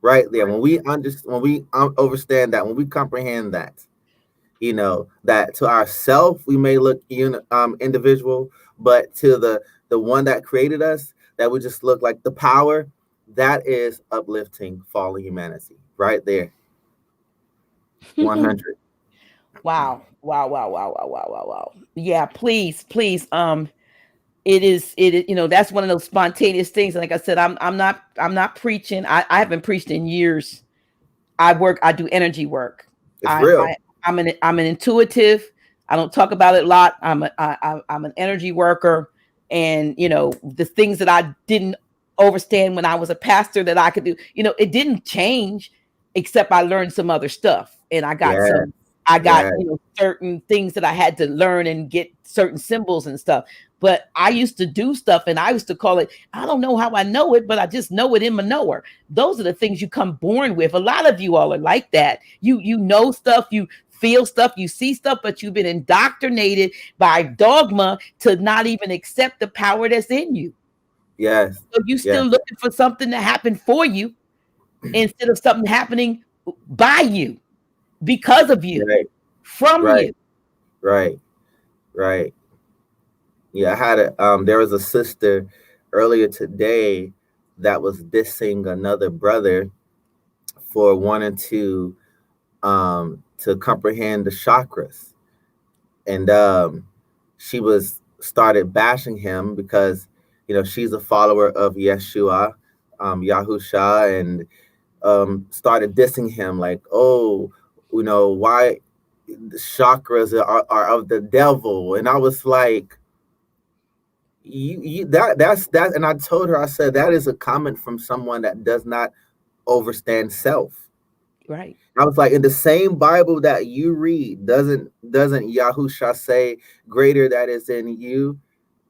Right there. When we understand, when we understand that, when we comprehend that, that to ourself we may look individual, but to the one that created us, that would just look like the power. That is uplifting fallen humanity right there. 100. Wow. Wow. Wow. Wow. Wow. Wow. Wow. Wow. Yeah, please, please. It is, that's one of those spontaneous things. And like I said, I'm not preaching. I haven't preached in years. I do energy work. It's I, real. I I'm an intuitive. I don't talk about it a lot. I'm an energy worker, and the things that I didn't understand when I was a pastor that I could do. It didn't change, except I learned some other stuff, and Yeah. I got Yeah. certain things that I had to learn and get certain symbols and stuff. But I used to do stuff, and I used to call it. I don't know how I know it, but I just know it in my knower. Those are the things you come born with. A lot of you all are like that. You know stuff, you feel stuff, you see stuff, but you've been indoctrinated by dogma to not even accept the power that's in you. Yes. So you still Yes. looking for something to happen for you instead of something happening by you, because of you, Right. from Right. you. Right. Right. Yeah, I had there was a sister earlier today that was dissing another brother for wanting to comprehend the chakras. And she was started bashing him because she's a follower of Yeshua, Yahusha, and started dissing him like, oh, why the chakras are of the devil. And I was like, that's and I told her, I said, that is a comment from someone that does not understand self. Right. I was like, in the same Bible that you read, doesn't Yahusha say, greater that is in you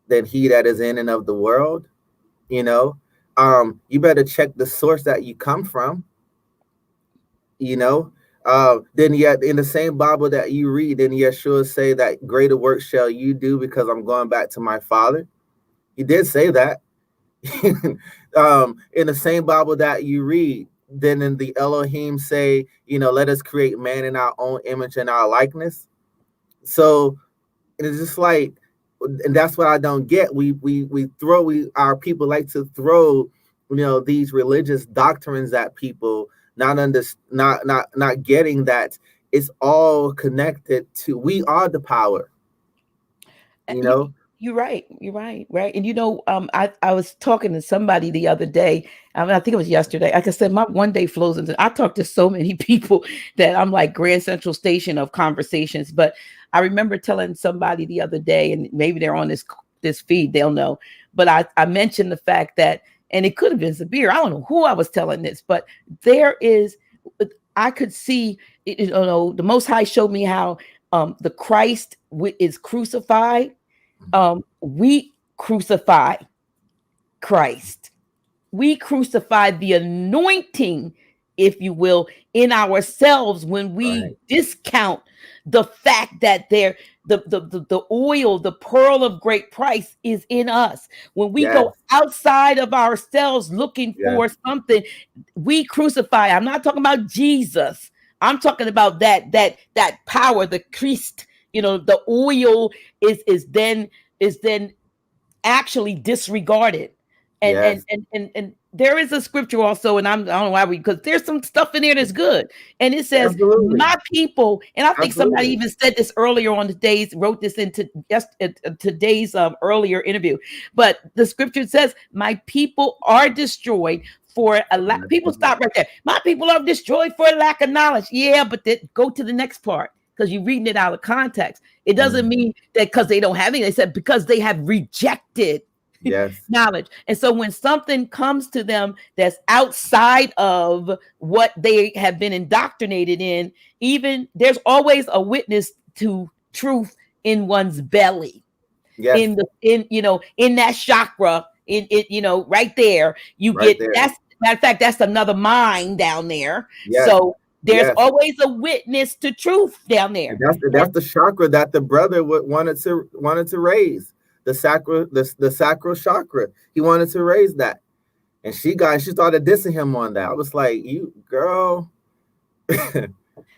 than he that is in and of the world? You better check the source that you come from. you know then yet in the same Bible that you read, then Yeshua say that greater work shall you do because I'm going back to my Father. He did say that. In the same Bible that you read, then in the Elohim say, let us create man in our own image and our likeness. So it's just like, and that's what I don't get. Our people like to throw, these religious doctrines at people, not getting that it's all connected to, we are the power, you You, know. you're right. You're right. Right. And I was talking to somebody the other day. I think it was yesterday. Like I said, my one day flows into. I talk to so many people that I'm like Grand Central Station of conversations. But I remember telling somebody the other day, and maybe they're on this feed, they'll know. But I mentioned the fact that, and it could have been severe. I don't know who I was telling this, but there is. I could see. The Most High showed me how the Christ is crucified. We crucify Christ. We crucify the anointing if you will, in ourselves when we discount the fact that the oil, the pearl of great price is in us. When we go outside of ourselves looking for something, we crucify. I'm not talking about Jesus. I'm talking about that power, the Christ. The oil is then actually disregarded. And there is a scripture also, and I don't know why because there's some stuff in there that's good. And it says, my people, and I think somebody even said this earlier on wrote this into today's earlier interview. But the scripture says, my people are destroyed for a lack. People stop right there. My people are destroyed for a lack of knowledge. Yeah, but go to the next part. Because you're reading it out of context. It doesn't mean that because they don't have any. They said because they have rejected knowledge. And so when something comes to them that's outside of what they have been indoctrinated in, even there's always a witness to truth in one's belly. In that chakra, in it, right there, that's matter of fact, that's another mind down there. So there's always a witness to truth down there. And that's the chakra that the brother wanted to raise. The sacral chakra. He wanted to raise that. And she started dissing him on that. I was like, you girl.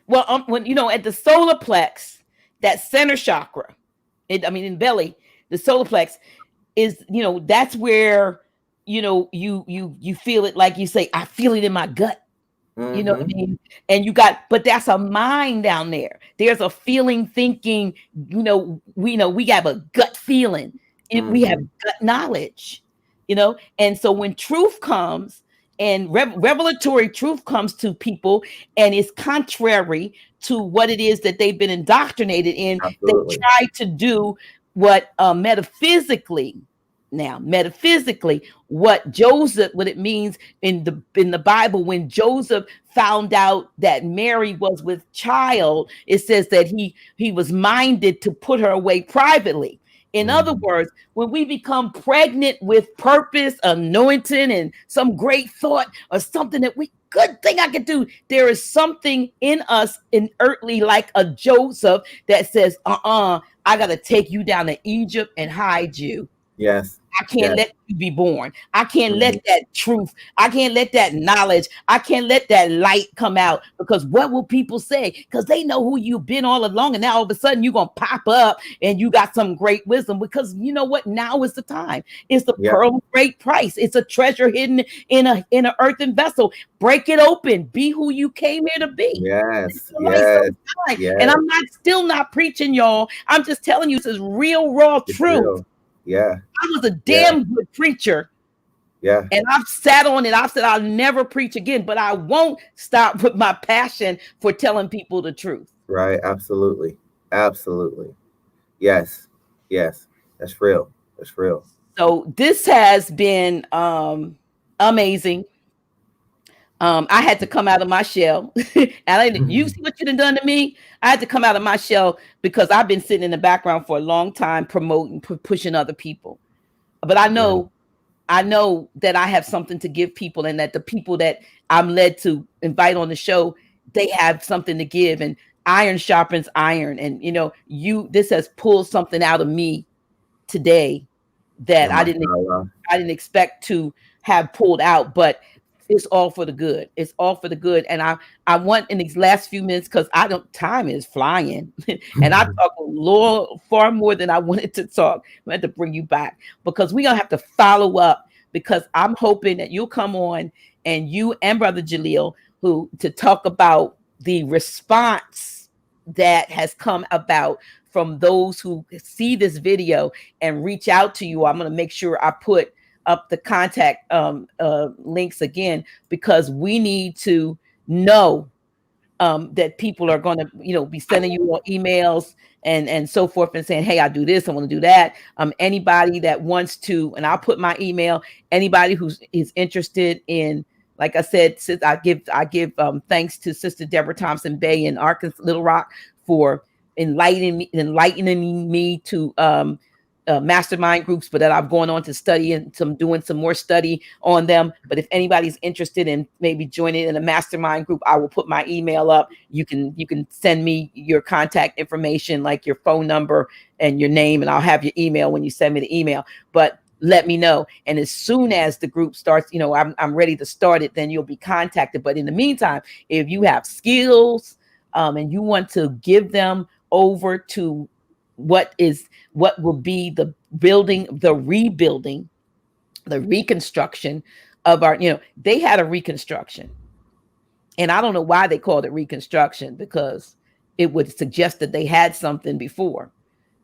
Well, when at the solar plex, that center chakra, in belly, the solar plex is, that's where you feel it, like you say, I feel it in my gut. You know what I mean? And but that's a mind down there. There's a feeling, thinking, we have a gut feeling. We have gut knowledge, and so when truth comes and revelatory truth comes to people and it's contrary to what it is that they've been indoctrinated in, they try to do what metaphysically, what it means in the Bible, when Joseph found out that Mary was with child, it says that he was minded to put her away privately. In other words, when we become pregnant with purpose, anointing, and some great thought or something that good thing I could do, there is something in us inertly like a Joseph that says, I got to take you down to Egypt and hide you. I can't let you be born. I can't let that truth, I can't let that knowledge, I can't let that light come out, because what will people say? Because they know who you've been all along, and now all of a sudden you're going to pop up and you got some great wisdom, because you know what? Now is the time. It's the pearl of great price. It's a treasure hidden in an earthen vessel. Break it open. Be who you came here to be. And I'm still not preaching, y'all. I'm just telling you, this is real, raw truth. I was a damn good preacher. And I've sat on it. I've said I'll never preach again, but I won't stop with my passion for telling people the truth. Right. Absolutely. Yes. That's real. So this has been amazing. I had to come out of my shell. And you see what you done to me? I had to come out of my shell because I've been sitting in the background for a long time, promoting, pushing other people. But I know that I have something to give people, and that the people that I'm led to invite on the show, they have something to give, and iron sharpens iron. And this has pulled something out of me today that I didn't expect to have pulled out, but it's all for the good. It's all for the good. And I want, in these last few minutes, because time is flying, and I talk far more than I wanted to talk. I had to bring you back because we're gonna have to follow up, because I'm hoping that you'll come on, and you and Brother Jaleel, to talk about the response that has come about from those who see this video and reach out to you. I'm gonna make sure I put up the contact links again, because we need to know that people are going to be sending you all emails and so forth, and saying, hey, I do this, I want to do that. Anybody that wants to, and I'll put my email, anybody who is interested in, like I said, I give thanks to Sister Deborah Thompson Bay in Arkansas, Little Rock, for enlightening me to mastermind groups, but that I've gone on to study and doing some more study on them. But if anybody's interested in maybe joining in a mastermind group, I will put my email up. You can send me your contact information, like your phone number and your name, and I'll have your email when you send me the email. But let me know. And as soon as the group starts, I'm ready to start it, then you'll be contacted. But in the meantime, if you have skills and you want to give them over to what will be the building, the rebuilding, the reconstruction of our, they had a reconstruction. And I don't know why they called it reconstruction, because it would suggest that they had something before.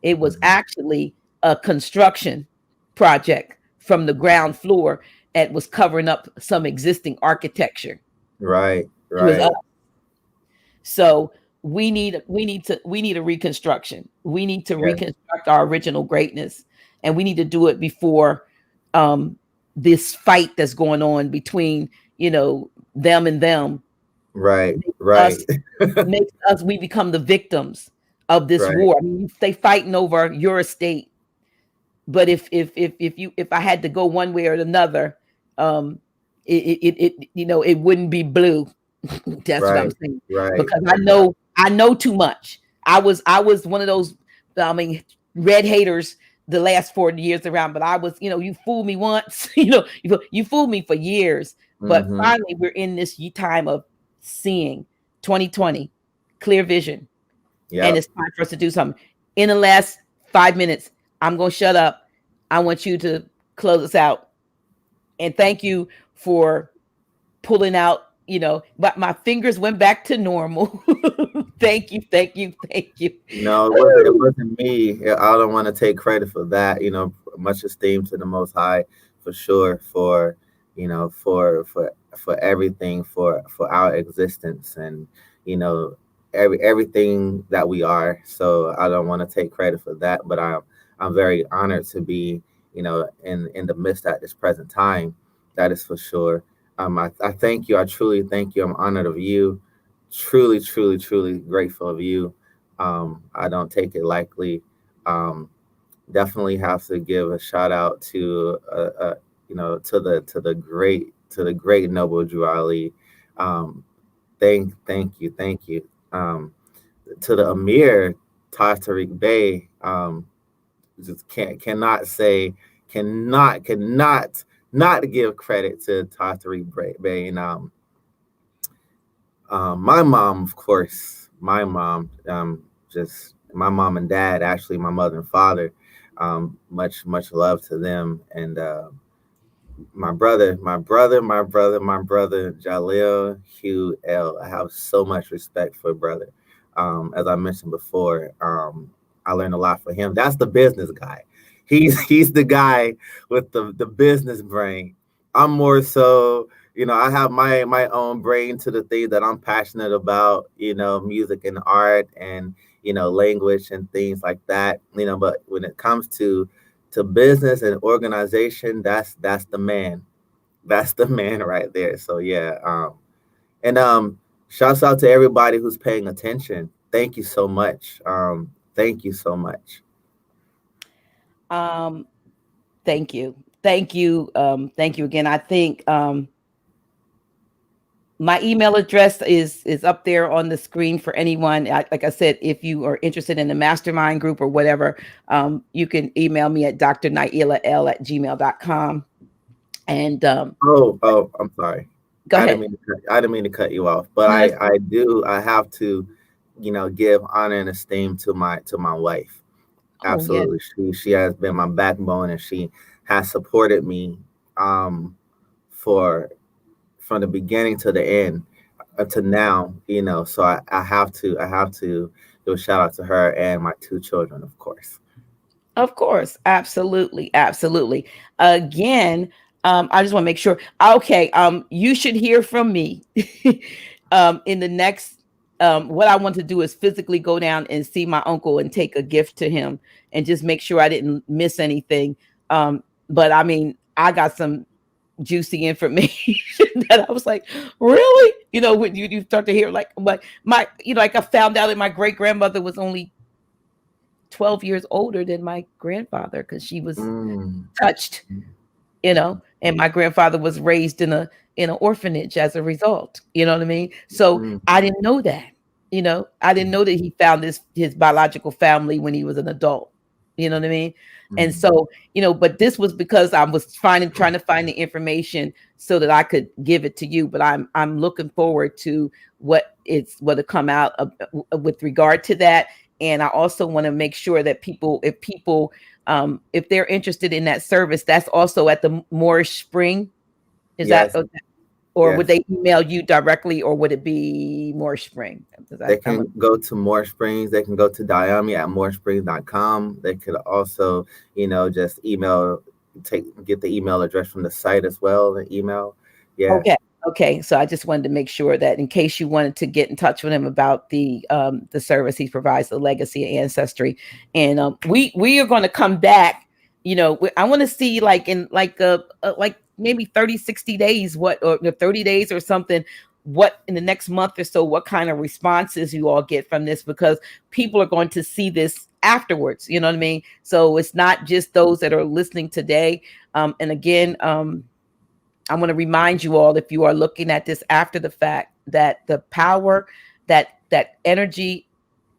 It was actually a construction project from the ground floor and was covering up some existing architecture. Right. It was up. So we need a reconstruction. We need to reconstruct our original greatness, and we need to do it before this fight that's going on between them and them. Right. Makes us, we become the victims of this war. I mean, they fighting over your estate, but if I had to go one way or another, it wouldn't be blue. That's what I'm saying. Because I know too much. I was one of those, red haters the last 40 years around, but I was, you fooled me once, you fooled me for years. But finally we're in this time of seeing 2020, clear vision. And it's time for us to do something. In the last 5 minutes, I'm going to shut up. I want you to close us out. And thank you for pulling out, but my fingers went back to normal. Thank you. No, it wasn't me. I don't want to take credit for that. Much esteem to the Most High, for sure, for everything, for our existence, and everything that we are. So I don't want to take credit for that, but I'm very honored to be in the midst at this present time. That is for sure. I thank you. I truly thank you. I'm honored of you. Truly, truly, truly grateful of you. I don't take it lightly. Definitely have to give a shout out to to the great Noble Jaleel-Hu. Thank you. To the Amir Tariq Bey. Just cannot not give credit to Tariq Bey. And my mom, of course, just my mom and dad, actually my mother and father, much love to them. And my brother Jaleel-Hu L. I have so much respect for brother. As I mentioned before, I learned a lot from him. That's the business guy. He's the guy with the business brain. I'm more so, I have my own brain to the things that I'm passionate about, music and art and, language and things like that, but when it comes to business and organization, that's the man. That's the man right there. So yeah. And shouts out to everybody who's paying attention. Thank you so much. Thank you so much. Thank you. Thank you again. I think my email address is up there on the screen for anyone. Like I said, if you are interested in the mastermind group or whatever, you can email me at drnyela@gmail.com. And I'm sorry. Go ahead. I didn't mean to cut you off, but I have to, give honor and esteem to my wife. Absolutely. Yes. She has been my backbone, and she has supported me from the beginning to the end to now, so I have to do a shout out to her and my two children, of course. Of course. Absolutely. Again, I just want to make sure. Okay. You should hear from me in the next. What I want to do is physically go down and see my uncle and take a gift to him and just make sure I didn't miss anything. But I mean, I got some juicy information that I was like, really? When you start to hear like my, like I found out that my great grandmother was only 12 years older than my grandfather because she was Mm. touched, and my grandfather was raised in an orphanage as a result. You know what I mean? So Mm. I didn't know that. I didn't know that he found his biological family when he was an adult. You know what I mean? And Mm. so, but this was because I was trying to find the information so that I could give it to you. But I'm looking forward to what'll come out with regard to that. And I also want to make sure that if they're interested in that service, that's also at the Moorish Spring. Is that, Yes. or would Yes. they email you directly, or would it be Moorish Spring? They can go to Moor Springs. They can go to Dyami at moorsprings.com. They could also, just get the email address from the site as well, the email. Yeah. Okay. So I just wanted to make sure that in case you wanted to get in touch with him about the service he provides, the legacy of ancestry, and we are going to come back. I want to see like in like maybe 30, 60 days, or 30 days or something, what in the next month or so, what kind of responses you all get from this, because people are going to see this afterwards. You know what I mean? So it's not just those that are listening today. And again, I want to remind you all, if you are looking at this after the fact, that the power, that energy,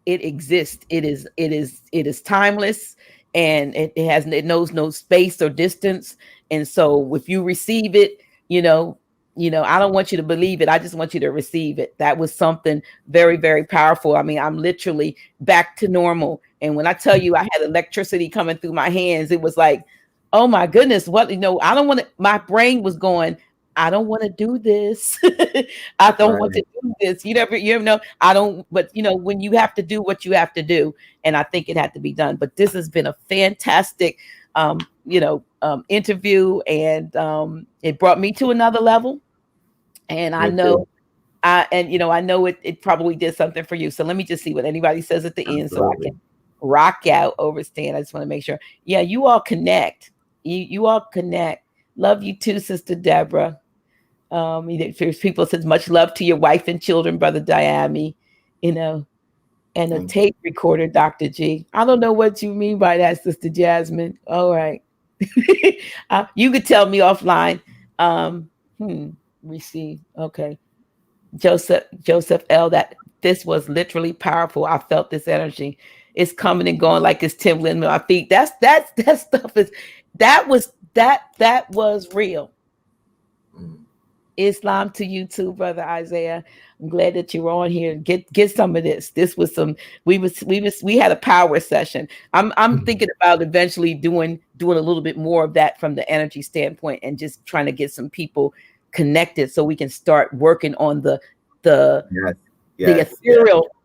it exists. It is timeless, and it knows no space or distance. And so if you receive it, I don't want you to believe it. I just want you to receive it. That was something very, very powerful. I mean, I'm literally back to normal. And when I tell you I had electricity coming through my hands, it was like, oh my goodness, what, I don't want to, my brain was going, I don't want to do this. I don't want to do this. You never know. I don't, but when you have to do what you have to do, and I think it had to be done. But this has been a fantastic, interview, and it brought me to another level. And I know, I know it probably did something for you. So let me just see what anybody says at the end, so I can rock out over Stan. I just want to make sure. Yeah, you all connect. You all connect. Love you too, Sister Deborah. People says much love to your wife and children, Brother Dyami, and a tape recorder, Dr. G. I don't know what you mean by that, Sister Jasmine. All right. You could tell me offline. Receive. Okay. Joseph L. That this was literally powerful. I felt this energy. It's coming and going like it's tingling on my feet. That stuff is that was real. Islam to you too, Brother Isaiah. I'm glad that you're on here. Get some of this. This was some. We had a power session. I'm thinking about eventually doing a little bit more of that from the energy standpoint, and just trying to get some people connected so we can start working on the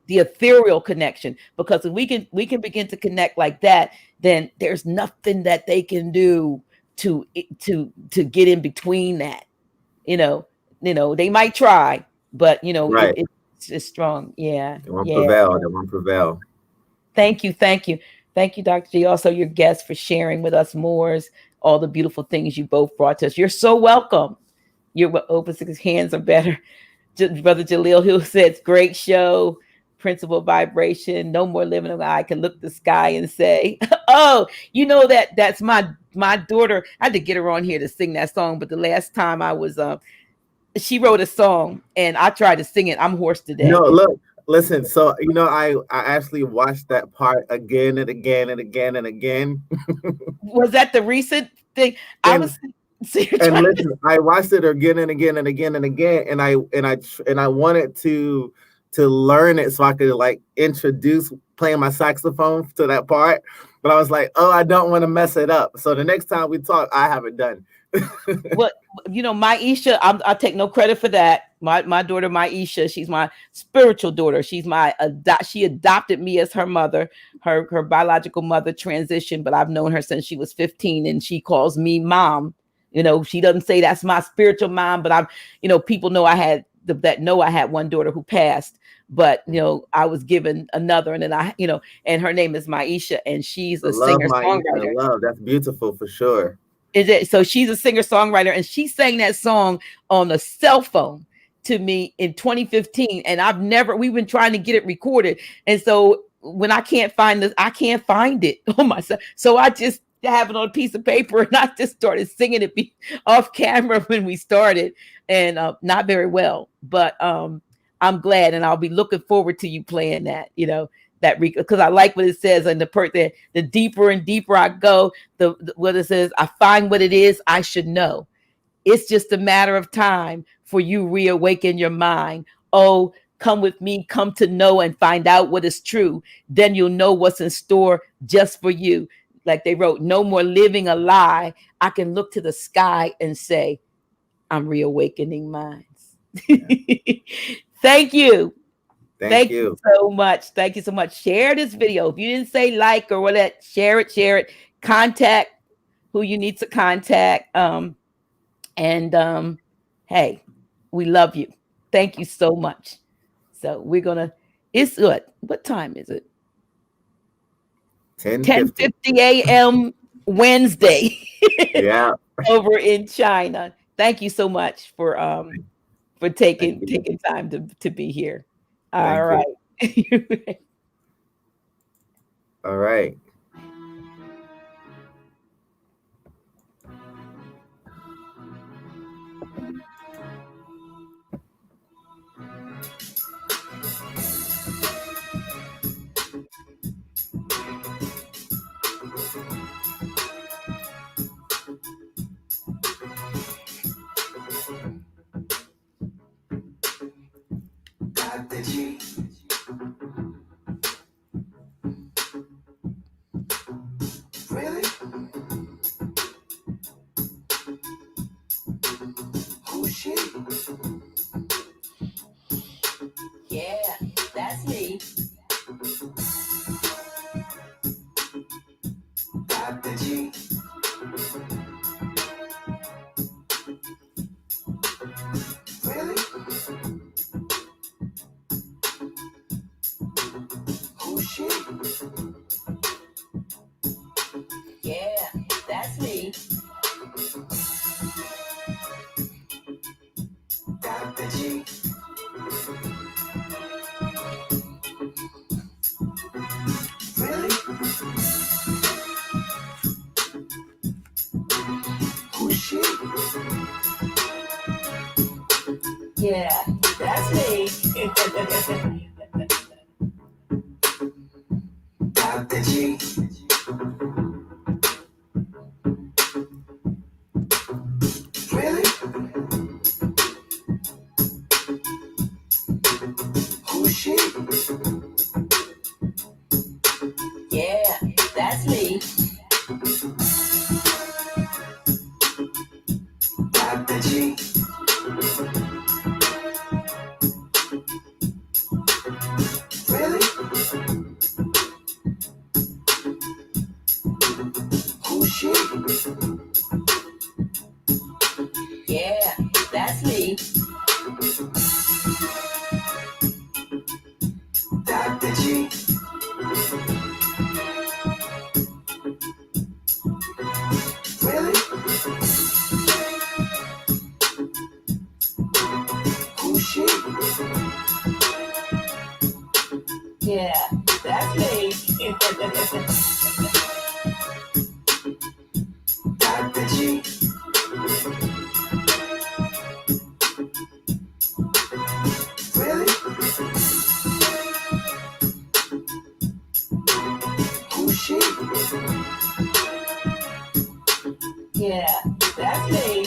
ethereal connection. Because if we can begin to connect like that, then there's nothing that they can do to get in between that. They might try, but it's strong. Yeah. They won't prevail. Thank you, Dr. G. Also, your guests, for sharing with us Moors, all the beautiful things you both brought to us. You're so welcome. Your open six hands are better. Brother Jaleel-Hu says, great show, principal vibration, no more living a lie. I can look the sky and say, oh, that's my daughter. I had to get her on here to sing that song, but the last time I was she wrote a song and I tried to sing it. I'm hoarse today. No, look, listen. So I actually watched that part again and again and again and again. Was that the recent thing? And listen, I watched it again and again and again and again, and I wanted to learn it so I could like introduce playing my saxophone to that part, but I was like, oh, I don't want to mess it up. So the next time we talk, I have it done. Well, Maisha, I take no credit for that. My daughter, Maisha, she's my spiritual daughter. She's she adopted me as her mother. Her biological mother transitioned, but I've known her since she was 15, and she calls me mom. She doesn't say that's my spiritual mom, but people know I had one daughter who passed, but I was given another, and then and her name is Maisha, and she's a singer-songwriter. Love, that's beautiful for sure. Is it? So she's a singer-songwriter, and she sang that song on a cell phone to me in 2015, and we've been trying to get it recorded, and so when I can't find it on myself. So I just have it on a piece of paper, and I just started singing it off camera when we started, and not very well, but I'm glad, and I'll be looking forward to you playing that. That because I like what it says in the part that the deeper and deeper I go, the what it says, I find what it is I should know. It's just a matter of time for you reawaken your mind. Oh, come with me, come to know and find out what is true. Then you'll know what's in store just for you. Like they wrote, no more living a lie. I can look to the sky and say, I'm reawakening minds. Yeah. Thank you. Thank you so much. Thank you so much. Share this video. If you didn't say like or whatever, share it. Contact who you need to contact. Hey, we love you. Thank you so much. So we're gonna. It's what time is it? 10:50 a.m. Wednesday. Yeah. Over in China. Thank you so much for taking time to be here. All right. All right. Really? Who's she? Yeah, that's me. Dr. G. Really? Who's she? Yeah, that's me. Dr. G. Really? Who's she? Yeah, that's me. Dr. G. Really? Who's she? Yeah, that's me. Dr. G. Really? Who's she? Yeah, that's me. Dr. G. Really? Who's she? Yeah, that's me. Dr. G. Really? Who's she? Yeah, that's me.